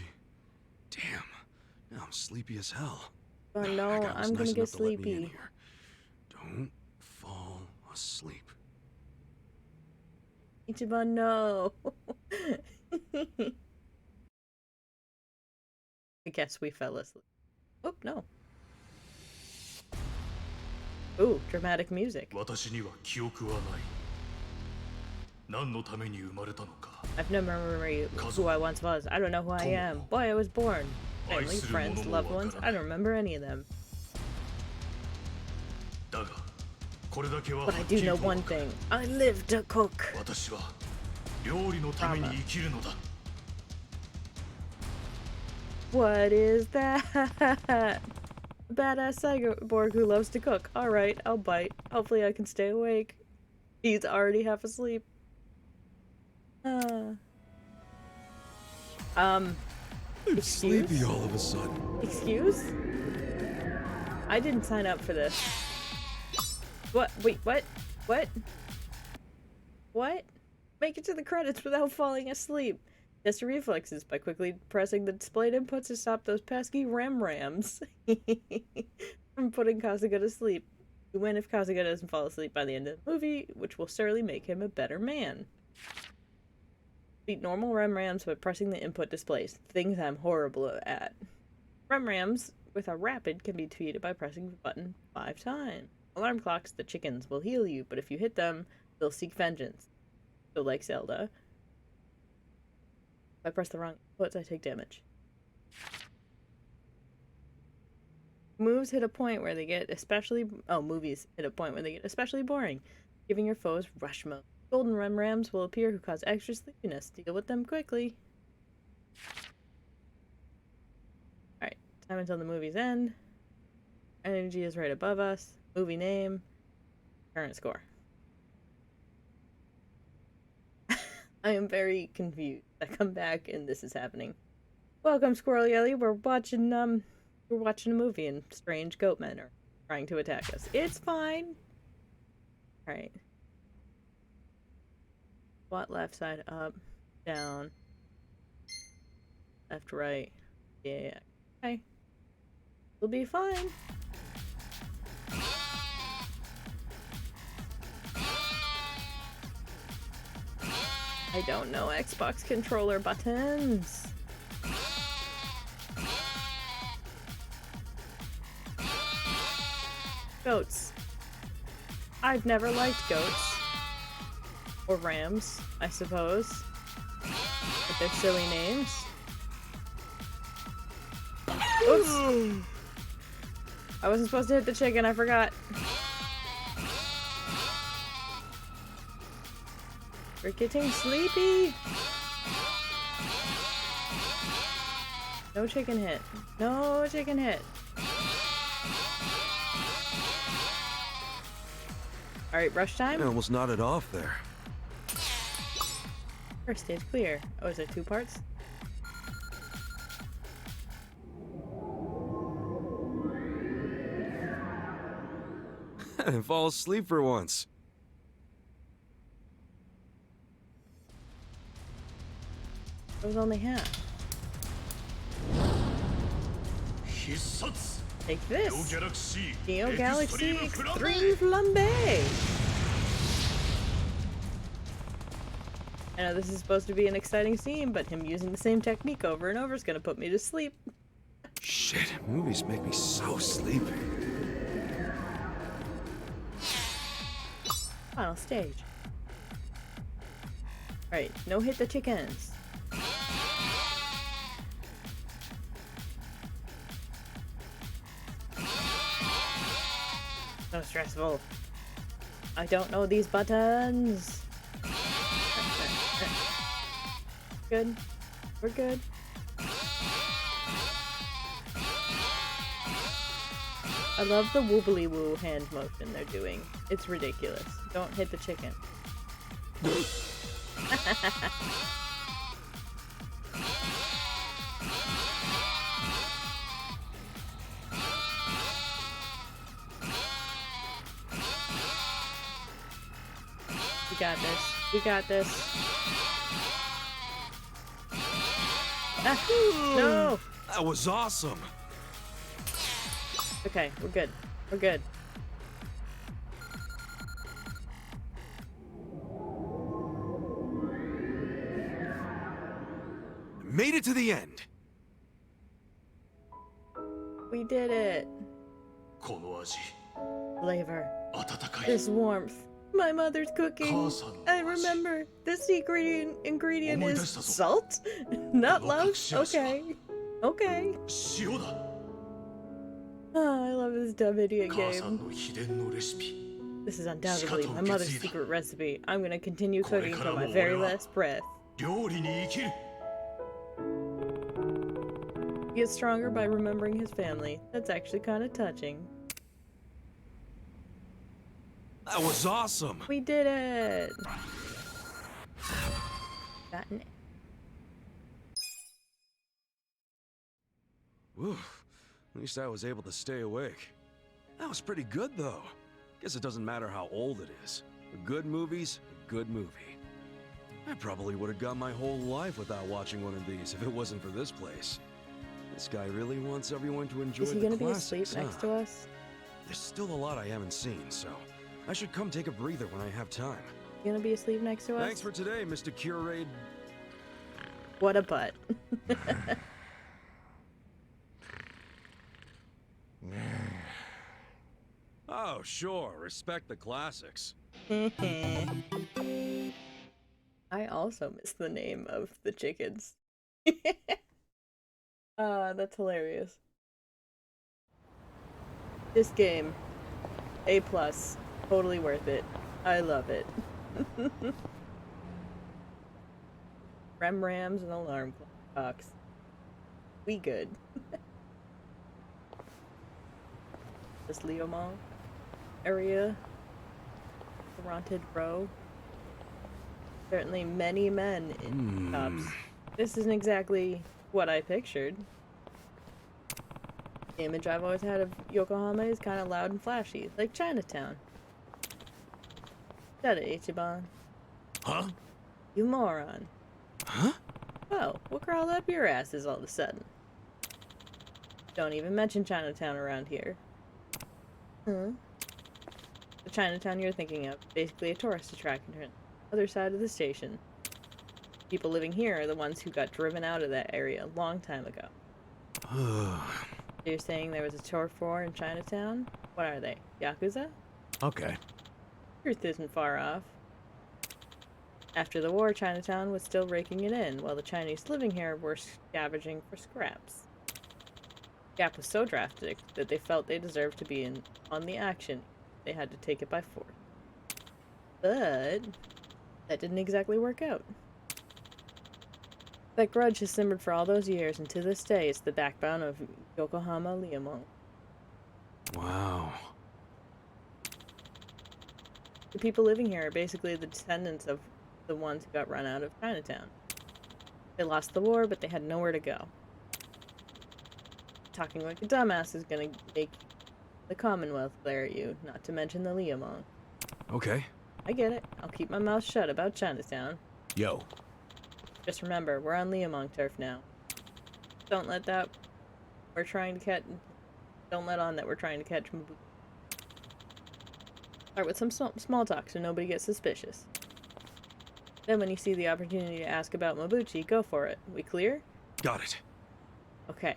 Damn. Now I'm sleepy as hell. Oh That no, guy was I'm nice gonna get enough to let me in sleepy. here. Don't fall asleep. Ichiban, no. I guess we fell asleep. Oh, no. Ooh, dramatic music. 私には記憶はない。何のために生まれたのか。 I've no memory of who I once was. I don't know who I am. Boy, I was born. Family, friends, loved ones. I don't remember any of them. だが、これだけは But は I っき do り know と one 分かる thing. I live to cook. 私は料理のために生きるのだ。 What is that? A badass cyborg who loves to cook. Alright, I'll bite. Hopefully I can stay awake. He's already half asleep. I'm Excuse? sleepy all of a sudden. Excuse? I didn't sign up for this. What? Wait, what? What? What? Make it to the credits without falling asleep. Test your reflexes by quickly pressing the displayed inputs to stop those pesky rams from putting Kasuga to sleep. You win if Kasuga doesn't fall asleep by the end of the movie, which will certainly make him a better man. Beat normal rams by pressing the input displays, things I'm horrible at. Rams with a rapid can be defeated by pressing the button 5 times. Alarm clocks, the chickens, will heal you, but if you hit them, they'll seek vengeance. So like Zelda. If I press the wrong inputs, I take damage. Moves hit a point where they get especially... Oh, movies hit a point where they get especially boring, giving your foes rush mode. Golden rams will appear who cause extra sleepiness. Deal with them quickly. Alright, time until the movie's end. Energy is right above us. Movie name. Current score. I am very confused. I come back and this is happening. Welcome, Squirrel Yelly. We're watching a movie and strange goatmen are trying to attack us. It's fine. Alright. Squat left side up, down, left, right. Yeah. Okay. We'll be fine. I don't know Xbox controller buttons. Goats. I've never liked goats. Or rams, I suppose. With their silly names. Oops! I wasn't supposed to hit the chicken, I forgot. We're getting sleepy! No chicken hit. No chicken hit. Alright, rush time? I almost nodded off there. First stage clear. Oh, is it 2 parts? I didn't fall asleep for once. It was only half. Take this! Neo Galaxy Extreme Flambe! I know this is supposed to be an exciting scene, but him using the same technique over and over is gonna put me to sleep. Shit, movies make me so sleepy. Final stage. Right, no hit the chickens. So stressful. I don't know these buttons. Good. We're good. I love the woobly woo hand motion they're doing. It's ridiculous. Don't hit the chicken. We got this. We got this. Ah, no! That was awesome! Okay, we're good. We're good. Made it to the end! We did it! この味 Flavor. 温かい This warmth. My mother's cooking. 母さんの I 味 remember. The secret ingredient 思い is 出したぞ。 salt? Not この love? 隠し味は Okay. Okay. 塩だ Oh, I love this dumb idiot 母さん game. の秘伝のレシピ This is undoubtedly my mother's secret recipe. I'm gonna continue これ cooking か till ら my も very 俺は last breath. 料理に生きる He gets stronger by remembering his family. That's actually kind of touching. That was awesome! We did it! Gotten it. Whew. At least I was able to stay awake. That was pretty good, though. Guess it doesn't matter how old it is. A good movie's a good movie. I probably would have gone my whole life without watching one of these if it wasn't for this place. This guy really wants everyone to enjoy Is he the gonna be classics, asleep next huh? to us? There's still a lot I haven't seen, so I should come take a breather when I have time. You gonna be asleep next to us? Thanks for today, Mr. Curate. What a butt. Oh, sure. Respect the classics. I also miss the name of the chickens. That's hilarious. This game, A+, totally worth it. I love it. Rams and alarm clocks. We good. This Leo Mall area, Haunted Row. Certainly many men in tops. This isn't exactly what I pictured. The image I've always had of Yokohama is kind of loud and flashy, like Chinatown. Shut it, Ichiban. Huh? You moron. Huh? Oh, what crawled up your asses all of a sudden? Don't even mention Chinatown around here. Huh? The Chinatown you're thinking of, basically a tourist attraction on the other side of the station. People living here are the ones who got driven out of that area a long time ago. You're saying there was a turf war in Chinatown? What are they? Yakuza? Okay. Truth isn't far off. After the war, Chinatown was still raking it in, while the Chinese living here were scavenging for scraps. The gap was so drastic that they felt they deserved to be on the action. They had to take it by force. But that didn't exactly work out. That grudge has simmered for all those years, and to this day it's the backbone of Yokohama Liamong. Wow. The people living here are basically the descendants of the ones who got run out of Chinatown. They lost the war, but they had nowhere to go. Talking like a dumbass is gonna make the Commonwealth glare at you, not to mention the Liamong. Okay. I get it. I'll keep my mouth shut about Chinatown. Yo. Just remember, we're on Liamong turf now. Don't let that... We're trying to catch... Don't let on that we're trying to catch Mabuchi. Start with some small talk so nobody gets suspicious. Then when you see the opportunity to ask about Mabuchi, go for it. We clear? Got it. Okay.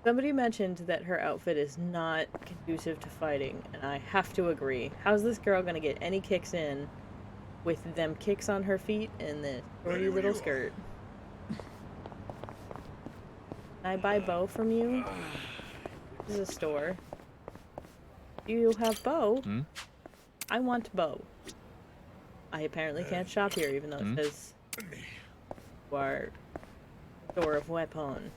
Somebody mentioned that her outfit is not conducive to fighting, and I have to agree. How's this girl gonna get any kicks in with them kicks on her feet and the shorty little skirt? Can I buy bow from you? This is a store. Do you have bow? I want bow. I apparently can't shop here, even though it says you are store of weapon.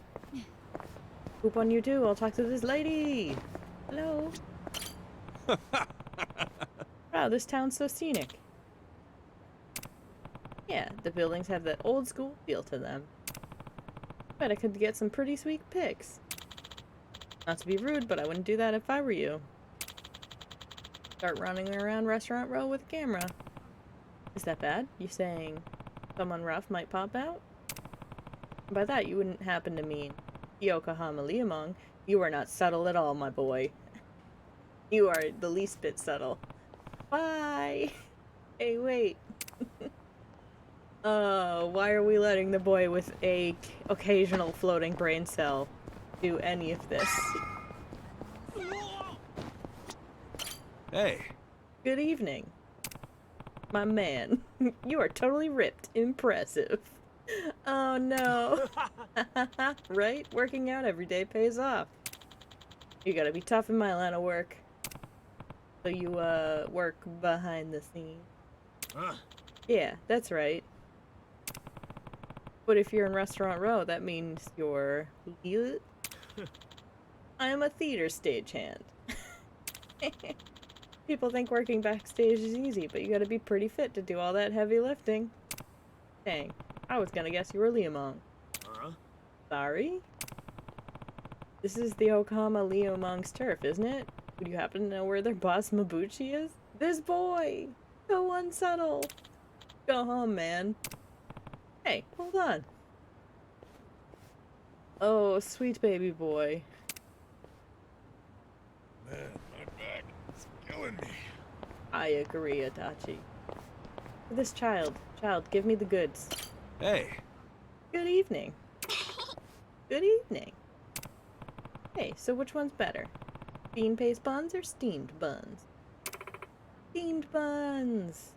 Poop on you too. I'll talk to this lady. Hello. Wow, this town's so scenic. Yeah, the buildings have that old school feel to them. Bet I could get some pretty sweet pics. Not to be rude, but I wouldn't do that if I were you. Start running around Restaurant Row with a camera. Is that bad? You saying someone rough might pop out? By that, you wouldn't happen to mean Yokohama Liamong. You are not subtle at all, my boy. You are the least bit subtle. Bye! Hey, wait. Oh, why are we letting the boy with a occasional floating brain cell do any of this? Hey. Good evening. My man. You are totally ripped. Impressive. Oh no. Right? Working out every day pays off. You gotta be tough in my line of work. So you, work behind the scenes. Yeah, that's right. But if you're in Restaurant Row, that means you're... I'm a theater stagehand. People think working backstage is easy, but you gotta be pretty fit to do all that heavy lifting. Dang, I was gonna guess you were Liamong. Sorry? This is the Yokohama Liamong's turf, isn't it? Would you happen to know where their boss Mabuchi is? This boy! So unsubtle! Go home, man. Hey, hold on. Oh, sweet baby boy. Man, my back is killing me. I agree, Adachi. For this child, give me the goods. Hey. Good evening. Good evening. Hey, so which one's better? Bean paste buns or steamed buns? Steamed buns!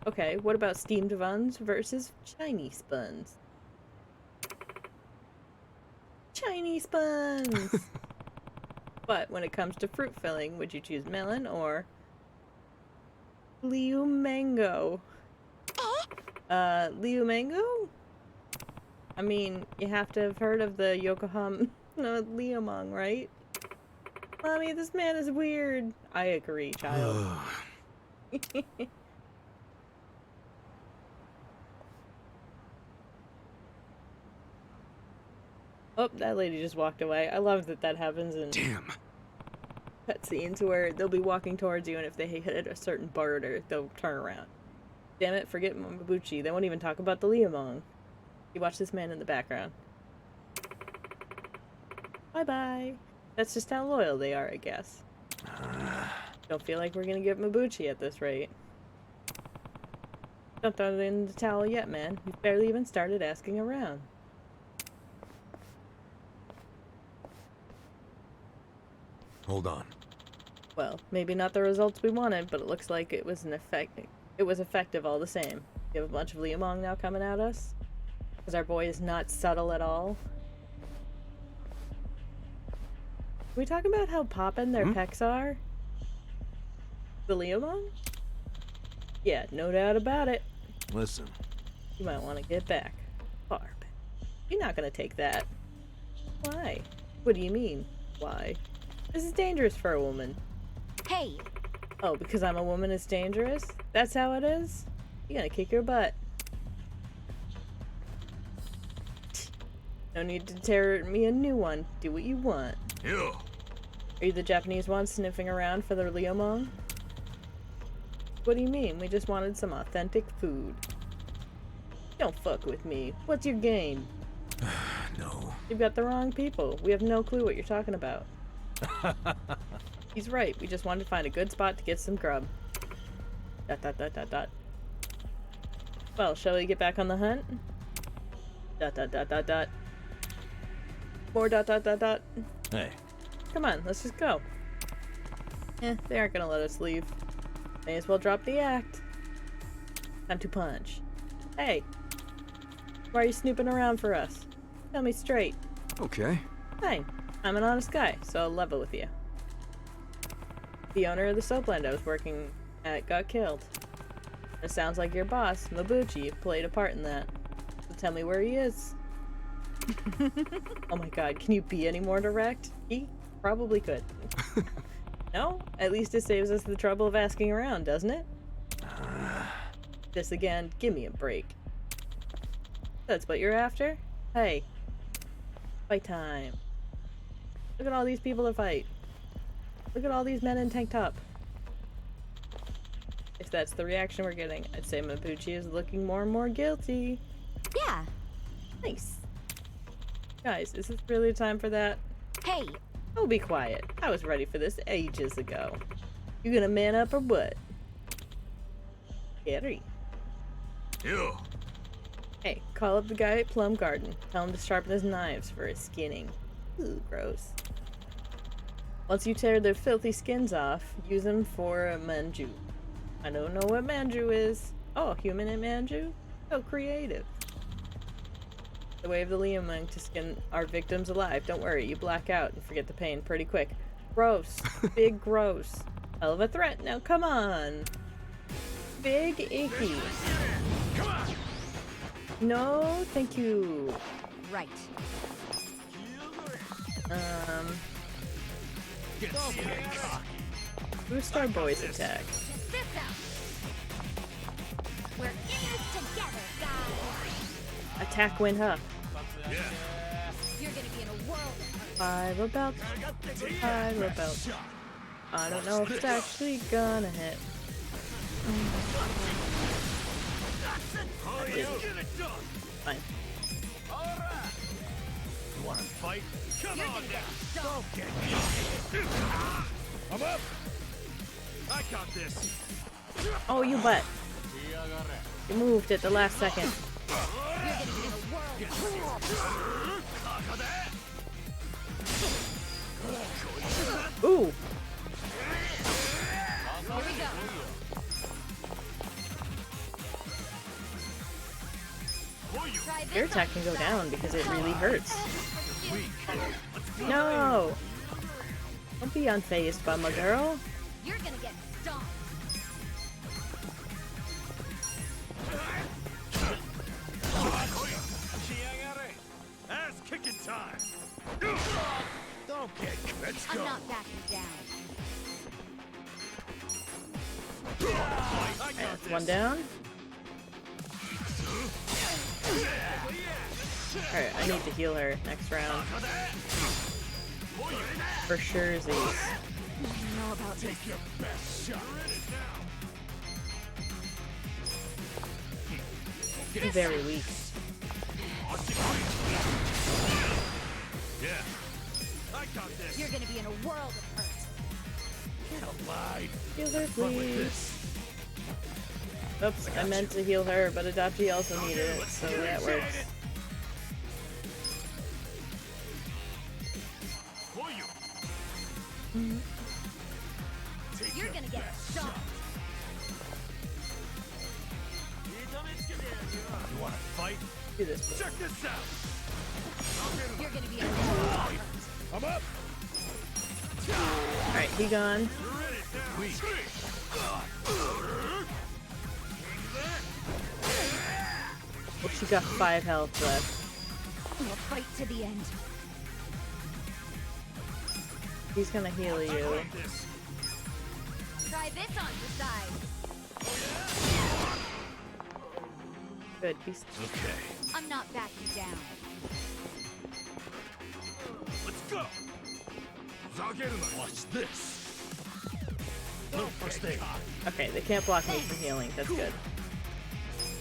Okay, what about steamed buns versus Chinese buns? Chinese buns! But when it comes to fruit filling, would you choose melon or Liu mango? Liu mango? I mean, you have to have heard of the Yokohama Liamong, right? Mommy, this man is weird. I agree, child. Oh, that lady just walked away. I love that that happens in cutscenes where they'll be walking towards you, and if they hit a certain border, they'll turn around. Damn it, forget Mabuchi. They won't even talk about the Liamong. You watch this man in the background. Bye-bye. That's just how loyal they are, I guess. Don't feel like we're gonna get Mabuchi at this rate. Don't throw it in the towel yet, man. We've barely even started asking around. Hold on. Well, maybe not the results we wanted, but it looks like it was effective all the same. You have a bunch of Liamong now coming at us? Because our boy is not subtle at all. Can we talk about how poppin' their pecs are? The Liamong? Yeah, no doubt about it. Listen. You might want to get back. Barb. You're not gonna take that. Why? What do you mean? Why? This is dangerous for a woman. Hey! Oh, because I'm a woman it's dangerous? That's how it is? You're gonna kick your butt. No need to tear me a new one. Do what you want. Yeah. Are you the Japanese one sniffing around for the Liamong? What do you mean? We just wanted some authentic food. Don't fuck with me. What's your game? No. You've got the wrong people. We have no clue what you're talking about. He's right. We just wanted to find a good spot to get some grub. ... Well, shall we get back on the hunt? ... More ... Hey. Come on, let's just go. They aren't gonna let us leave. May as well drop the act. Time to punch. Hey! Why are you snooping around for us? Tell me straight. Okay. Fine. I'm an honest guy, so I'll level with you. The owner of the soapland I was working at got killed. It sounds like your boss, Mabuchi, played a part in that. So tell me where he is. Oh my god, can you be any more direct? He probably could. No? At least it saves us the trouble of asking around, doesn't it? This again, give me a break. That's what you're after? Hey. Fight time. Look at all these people to fight. Look at all these men in tank top. If that's the reaction we're getting, I'd say Mabuchi is looking more and more guilty. Yeah. Nice. Guys, is this really time for that? Hey! Oh, be quiet. I was ready for this ages ago. You gonna man up or what? Gary. Yeah. Hey, call up the guy at Plum Garden. Tell him to sharpen his knives for his skinning. Ooh, gross. Once you tear their filthy skins off, use them for a manju. I don't know what manju is. Oh, human in manju? So creative. The way of the Liamong to skin our victims alive. Don't worry, you black out and forget the pain pretty quick. Gross. Big gross. Hell of a threat. Now come on. Big icky. Come on. No, thank you. Right. Boost our boys' attack. This out! We're in this together, guys! Attack went up. Yeah. You're gonna be in a world of Five about. Five about. I don't know if it's actually gonna hit. Fine. You want to fight? Come on now. Don't get I'm up. I got this. Oh, you butt. You moved at the last second. Ooh. Here we go. Your attack can go down because it really hurts. No! Don't be unfazed by my girl. You're gonna get stomped. Ass kicking time. Don't get. Let's go. I'm not backing down. That's one down. Alright, I need to heal her next round. For sure, Z's. I don't know about this. Take your best shot. Very weak. Yeah. I got this. You're gonna be in a world of hurt. Get alive. Heal her, Run with please. this. Oops, I meant to heal her, but Adachi also needed it, so that works. You're gonna get stomped. You wanna fight? Do this. Check this out! You're gonna be I'm up! Alright, he gone. Weak. Oh, she got 5 health left. We'll fight to the end. He's gonna heal you. Try this on your side. Good, he's... Okay. I'm not backing down. Let's go! Watch this! No first aid. Okay, they can't block me from healing. That's good.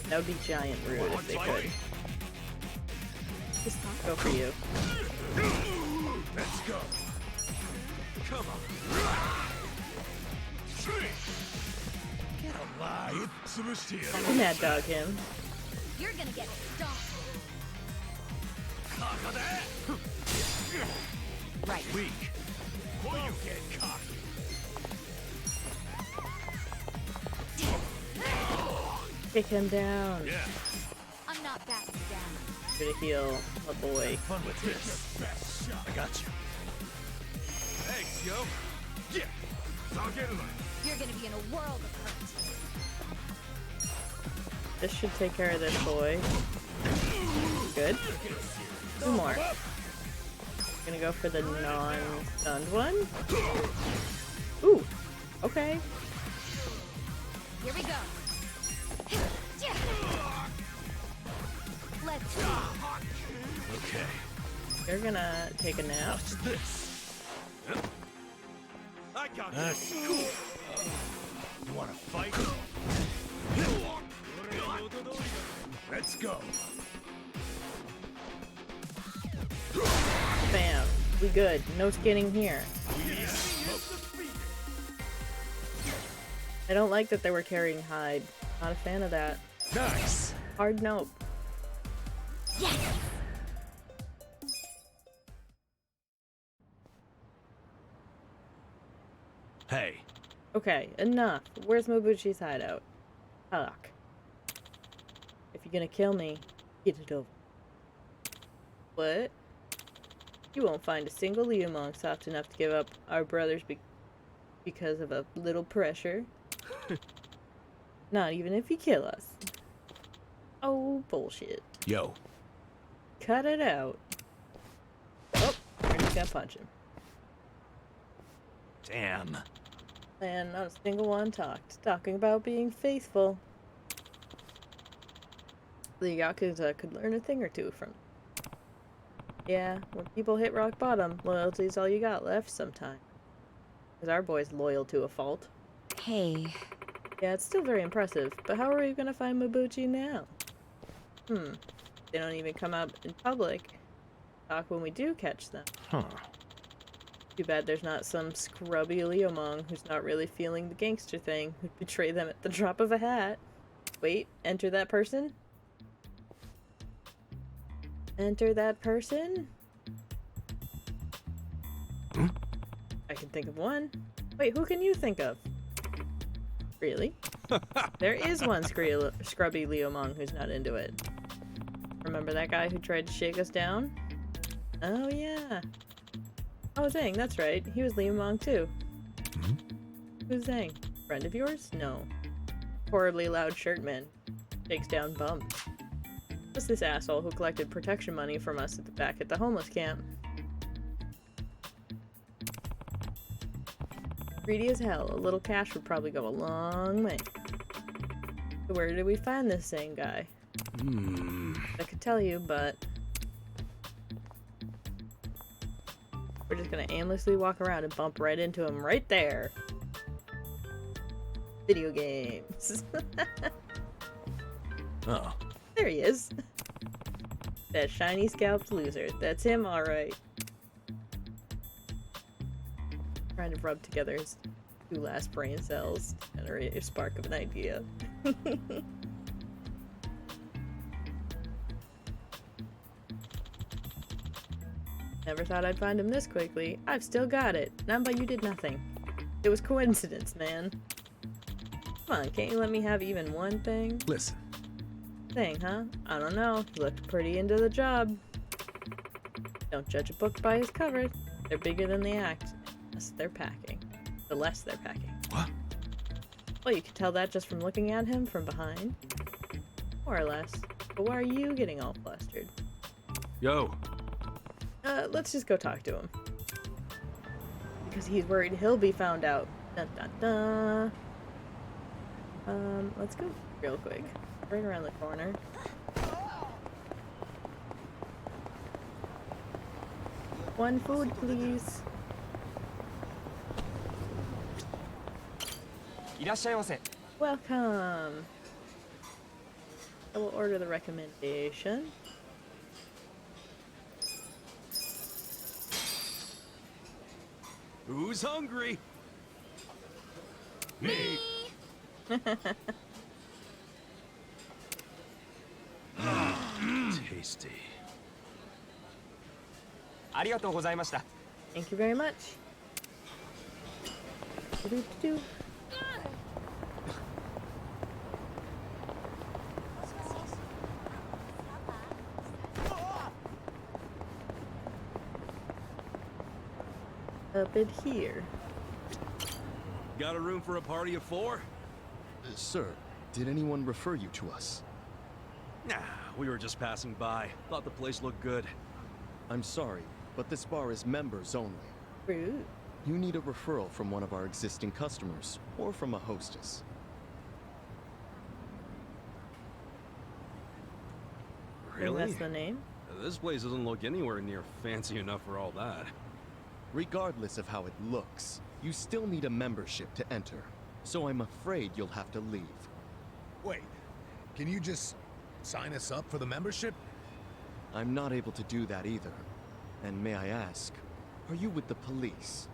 That would be giant rude if they could. Just go for you. Let's go! Come on! Get alive! I'll mad dog him. You're gonna get stomped. Right. Weak. You get cocky. Take him down. Yeah. I'm not backing down. Gonna heal a boy. Fun with this. I got you. Thanks, yo. Yeah. You're gonna be in a world of hurt. This should take care of this boy. Good. 2 more. Gonna go for the non-stunned one. Ooh. Okay. Here we go. Let's go. Okay. You're gonna take a nap. Watch this. I got this. Cool. You wanna fight? Let's go. Bam. We good. No skinning here. I don't like that they were carrying hide. Not a fan of that. Nice. Hard nope. Yes. Hey. Okay, enough. Where's Mobuchi's hideout? Fuck. If you're gonna kill me, get it over. What? You won't find a single Liumong soft enough to give up our brothers because of a little pressure. Not even if you kill us. Oh, bullshit. Yo. Cut it out. Oh, we're just gonna punch him. Damn. And not a single one talking about being faithful. The Yakuza could learn a thing or two from. Yeah, when people hit rock bottom, loyalty's all you got left sometimes. Because our boy's loyal to a fault. Hey. Yeah, it's still very impressive, but how are we gonna find Mobuchi now? They don't even come out in public. Talk when we do catch them. Huh. Too bad there's not some scrubby Liumong who's not really feeling the gangster thing, who'd betray them at the drop of a hat. Wait, enter that person? Enter that person? I can think of one. Wait, who can you think of? Really? There is one scrubby Liumong who's not into it. Remember that guy who tried to shake us down? Oh yeah. Oh Zhang, that's right. He was Liumong too. Who's Zhang? Friend of yours? No. Horribly loud shirtman. Shakes down bums. What's this asshole who collected protection money from us back at the homeless camp? Greedy as hell. A little cash would probably go a long way. So where did we find this same guy? I could tell you, but we're just gonna aimlessly walk around and bump right into him right there. Video games. Oh. There he is. That shiny scalped loser. That's him, alright. Trying to rub together his 2 last brain cells to generate a spark of an idea. Never thought I'd find him this quickly. I've still got it. Namba, you did nothing. It was coincidence, man. Come on, can't you let me have even one thing? Listen. Thing, huh? I don't know. He looked pretty into the job. Don't judge a book by its cover. They're bigger than they act. Unless they're packing. The less they're packing. What? Well, you can tell that just from looking at him from behind. More or less. But why are you getting all flustered? Yo. Let's just go talk to him. Because he's worried he'll be found out. Dun dun dun. Let's go real quick. Right around the corner. One food, please. Welcome. I will order the recommendation. Who's hungry? Me. Tasty. Thank you very much. Do-do-do-do. Up in here. Got a room for a party of 4? Sir, did anyone refer you to us? Nah, we were just passing by. Thought the place looked good. I'm sorry, but this bar is members only. Rude. You need a referral from one of our existing customers, or from a hostess. Really? That's the name? This place doesn't look anywhere near fancy enough for all that. Regardless of how it looks, you still need a membership to enter. So I'm afraid you'll have to leave. Wait, can you just sign us up for the membership? I'm not able to do that either. And may I ask, are you with the police?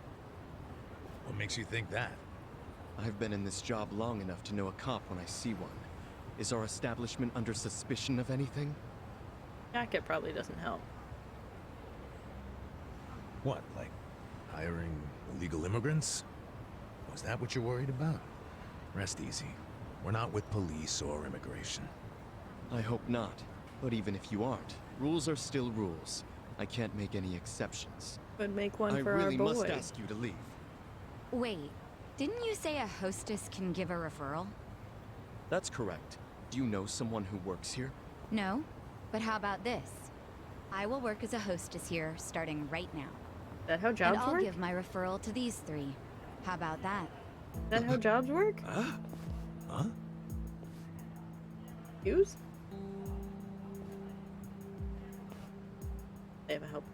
What makes you think that? I've been in this job long enough to know a cop when I see one. Is our establishment under suspicion of anything? Jacket probably doesn't help. What, like hiring illegal immigrants? Was that what you're worried about? Rest easy. We're not with police or immigration. I hope not. But even if you aren't, rules are still rules. I can't make any exceptions. But make one for I really our boy. must ask you to leave. Wait, didn't you say a hostess can give a referral? That's correct. Do you know someone who works here? No, but how about this? I will work as a hostess here, starting right now. Is that how jobs and I'll work? give my referral to these 3. How about that? Is that how jobs work? Huh? Use? They have a help.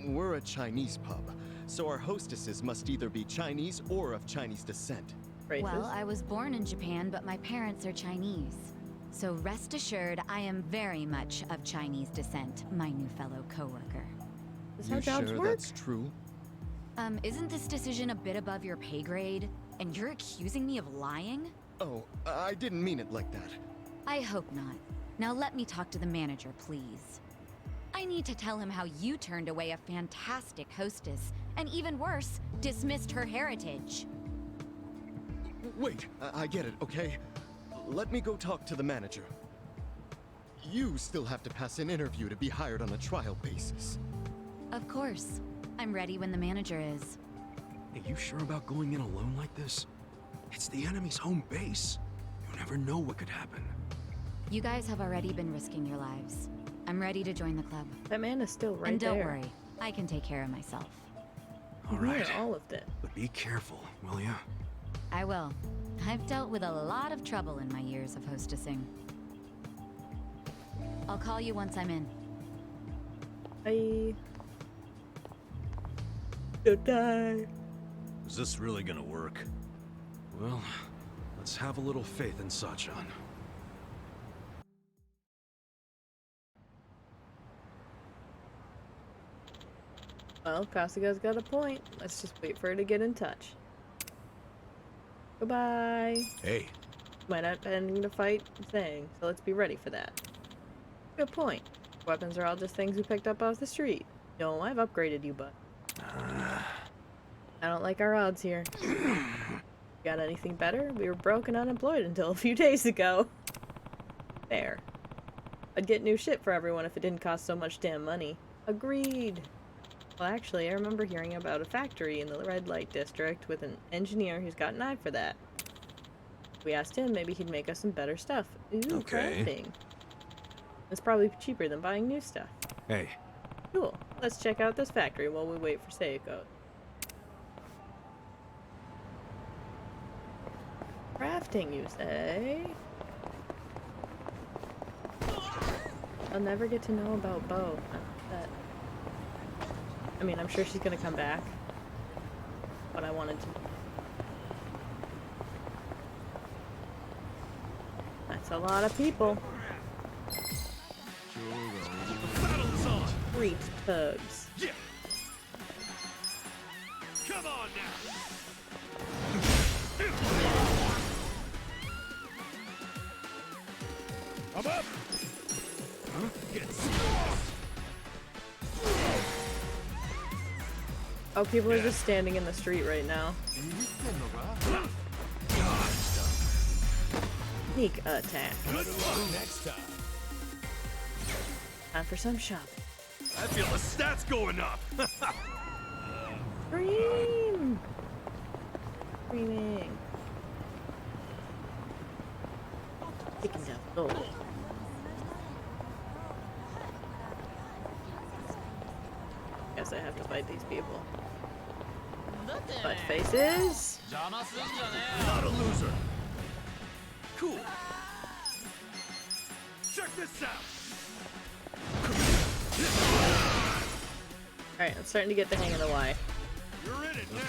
We're a Chinese pub, so our hostesses must either be Chinese or of Chinese descent. Well, I was born in Japan, but my parents are Chinese. So rest assured, I am very much of Chinese descent, my new fellow coworker. Is You sure that's true? Isn't this decision a bit above your pay grade? And you're accusing me of lying? Oh, I didn't mean it like that. I hope not. Now let me talk to the manager, please. I need to tell him how you turned away a fantastic hostess, and even worse, dismissed her heritage. Wait, I get it, okay? Let me go talk to the manager. You still have to pass an interview to be hired on a trial basis. Of course. I'm ready when the manager is. Are you sure about going in alone like this? It's the enemy's home base. You never know what could happen. You guys have already been risking your lives. I'm ready to join the club. That man is still right and don't there. worry, I can take care of myself. All right. All of it. But be careful, will ya? I will. I've dealt with a lot of trouble in my years of hostessing. I'll call you once I'm in. Bye. Don't die. Is this really gonna work? Well, let's have a little faith in Sachan. Well, Kasuga's got a point. Let's just wait for her to get in touch. Goodbye. Hey. Might not be ending the fight thing, so let's be ready for that. Good point. Weapons are all just things we picked up off the street. No, I've upgraded you, bud. I don't like our odds here. Got anything better? We were broke and unemployed until a few days ago. Fair. I'd get new shit for everyone if it didn't cost so much damn money. Agreed. Well, actually, I remember hearing about a factory in the red light district with an engineer who's got an eye for that. We asked him, maybe he'd make us some better stuff. Ooh, Okay. crafting. It's probably cheaper than buying new stuff. Hey. Cool. Let's check out this factory while we wait for Seiko. Crafting, you say? I'll never get to know about Bo. That. I mean, I'm sure she's gonna come back. But I wanted to. That's a lot of people. Street thugs. Yeah. Come on now. I'm up. Huh? Get Oh, people are just standing in the street right now. Sneak attack. good luck next time. Time for some shopping. I feel the stats going up. Scream! Screaming. Picking up gold. Guess I have to fight these people. Butt faces. Not a loser. Cool. Check this out. Alright, I'm starting to get the hang of the Y. You're in it now.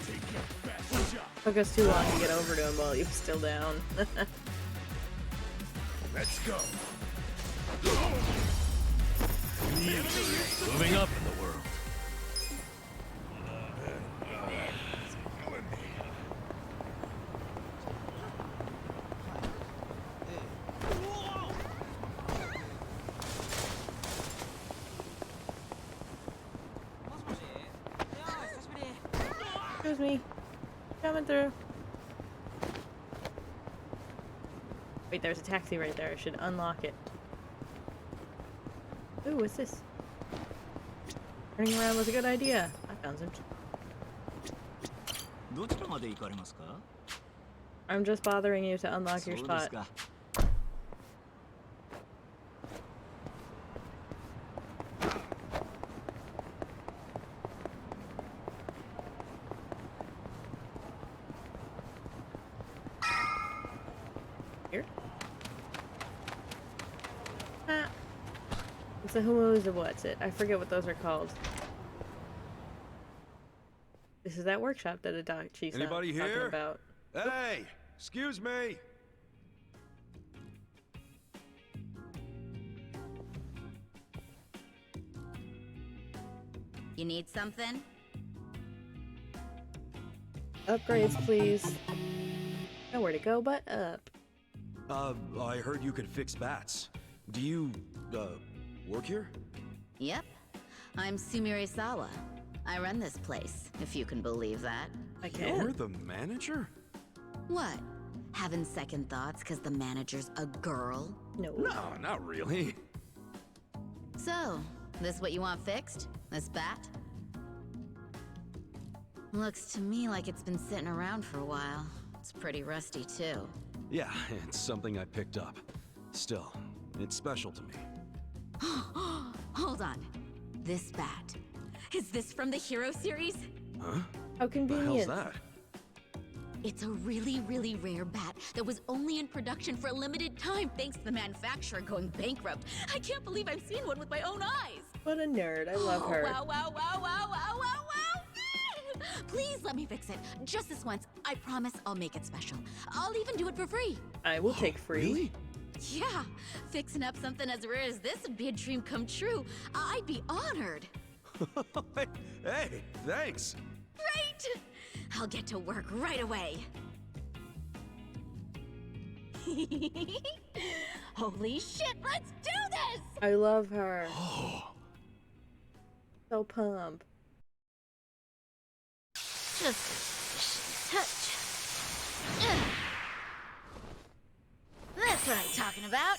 Take your best shot. Took us too long to get over to him while he was still down. Let's go. Moving up in the world. Excuse me. Coming through. Wait, there's a taxi right there. I should unlock it. Ooh, what's this? Turning around was a good idea. I found some. I'm just bothering you to unlock your spot. Here? Ah. It's a hummus of what's it? I forget what those are called. This is that workshop that Adachi's Anybody talking here? about. Hey, excuse me. You need something? Upgrades, please. Nowhere to go but up. I heard you could fix bats. Do you, work here? Yep. I'm Sumire-sawa. I run this place, if you can believe that. I can. You're the manager? What? Having second thoughts because the manager's a girl? No. No, not really. So, this what you want fixed? This bat? Looks to me like it's been sitting around for a while. It's pretty rusty, too. Yeah, it's something I picked up. Still, it's special to me. Hold on. This bat. Is this from the Hero series? Huh? How The convenient. hell's that? It's a really, really rare bat that was only in production for a limited time thanks to the manufacturer going bankrupt. I can't believe I've seen one with my own eyes. What a nerd. I love her. Wow, wow, wow, wow, wow, wow, wow. Please let me fix it. Just this once. I promise I'll make it special. I'll even do it for free. I will take free. Really? Yeah, fixing up something as rare as this would be a dream come true. I'd be honored. Hey, thanks. Great! I'll get to work right away. Holy shit, let's do this! I love her. So pumped. Just touch. Ugh. That's what I'm talking about.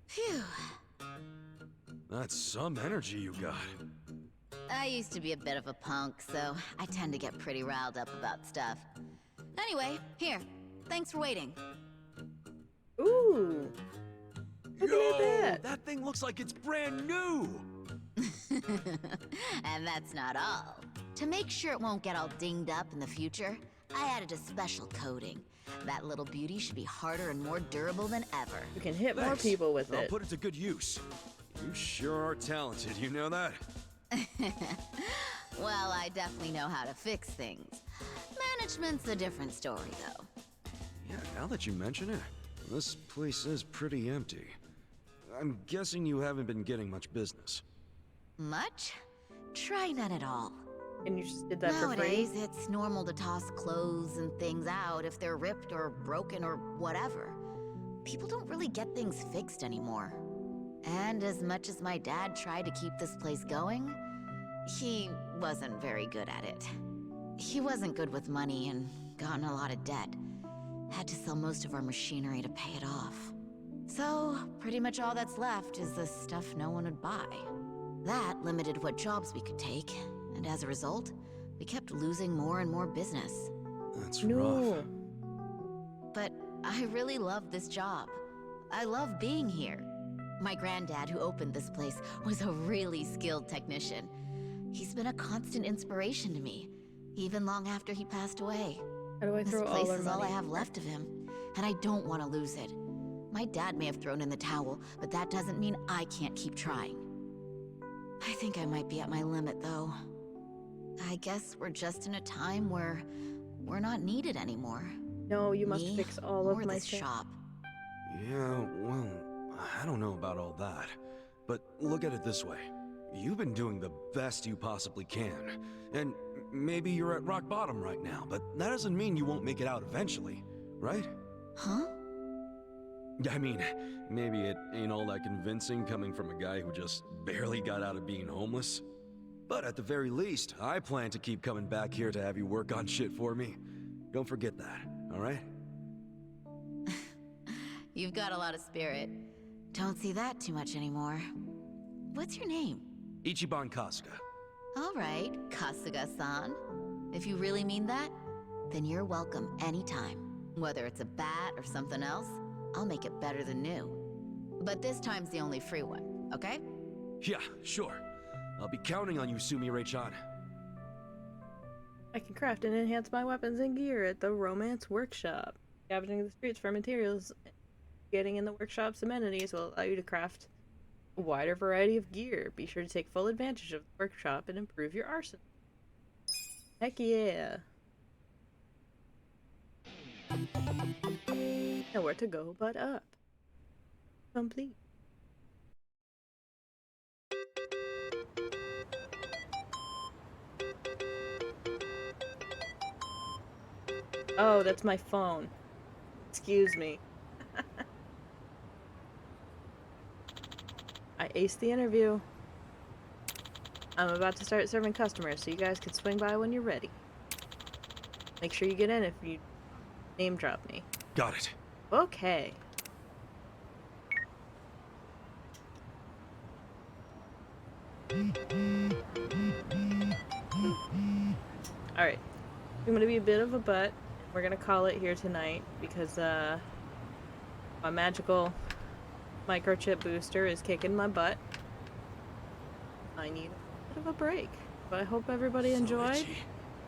Phew. That's some energy you got. I used to be a bit of a punk, so I tend to get pretty riled up about stuff. Anyway, here. Thanks for waiting. Ooh. Look at that. That thing looks like it's brand new. And that's not all. To make sure it won't get all dinged up in the future, I added a special coating. That little beauty should be harder and more durable than ever. You can hit more Thanks. people with I'll it. put it to good use. You sure are talented, you know that? Well, I definitely know how to fix things. Management's a different story, though. Yeah, now that you mention it, this place is pretty empty. I'm guessing you haven't been getting much business. Much? Try none at all. And you just did that Nowadays, for free? it's normal to toss clothes and things out if they're ripped or broken or whatever. People don't really get things fixed anymore. And as much as my dad tried to keep this place going, he wasn't very good at it. He wasn't good with money and got in a lot of debt. Had to sell most of our machinery to pay it off. So, pretty much all that's left is the stuff no one would buy. That limited what jobs we could take, and as a result, we kept losing more and more business. That's rough. But I really love this job. I love being here. My granddad, who opened this place, was a really skilled technician. He's been a constant inspiration to me, even long after he passed away. How do I This throw place all our is all I money? have left of him, and I don't want to lose it. My dad may have thrown in the towel, but that doesn't mean I can't keep trying. I think I might be at my limit, though. I guess we're just in a time where we're not needed anymore. No, you must Me fix all or of my this stuff. shop. Yeah, well, I don't know about all that. But look at it this way. You've been doing the best you possibly can. And maybe you're at rock bottom right now, but that doesn't mean you won't make it out eventually, right? Huh? I mean, maybe it ain't all that convincing coming from a guy who just barely got out of being homeless. But at the very least, I plan to keep coming back here to have you work on shit for me. Don't forget that, alright? You've got a lot of spirit. Don't see that too much anymore. What's your name? Ichiban Kasuga. All right, Kasuga-san. If you really mean that, then you're welcome anytime. Whether it's a bat or something else, I'll make it better than new. But this time's the only free one, okay? Yeah, sure. I'll be counting on you, Sumire-chan. I can craft and enhance my weapons and gear at the Romance Workshop. Scavenging the streets for materials, getting in the workshop's amenities will allow you to craft a wider variety of gear. Be sure to take full advantage of the workshop and improve your arsenal. Heck yeah. Nowhere to go but up. Complete. Oh, that's my phone. Excuse me. I aced the interview. I'm about to start serving customers, so you guys can swing by when you're ready. Make sure you get in if you name drop me. Got it. Okay. Alright. I'm gonna be a bit of a butt. We're gonna call it here tonight because my magical microchip booster is kicking my butt. I need a bit of a break. But I hope everybody enjoyed.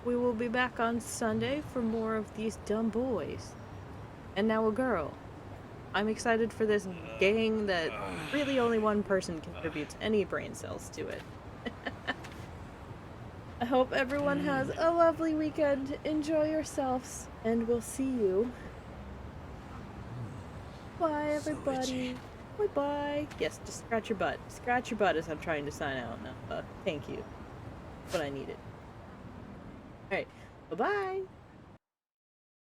We will be back on Sunday for more of these dumb boys. And now a girl. I'm excited for this gang that really only one person contributes any brain cells to it. I hope everyone has a lovely weekend. Enjoy yourselves, and we'll see you. Bye, everybody. Bye-bye. Yes, just scratch your butt. Scratch your butt as I'm trying to sign out now. Thank you. That's what I needed. Alright. Bye-bye.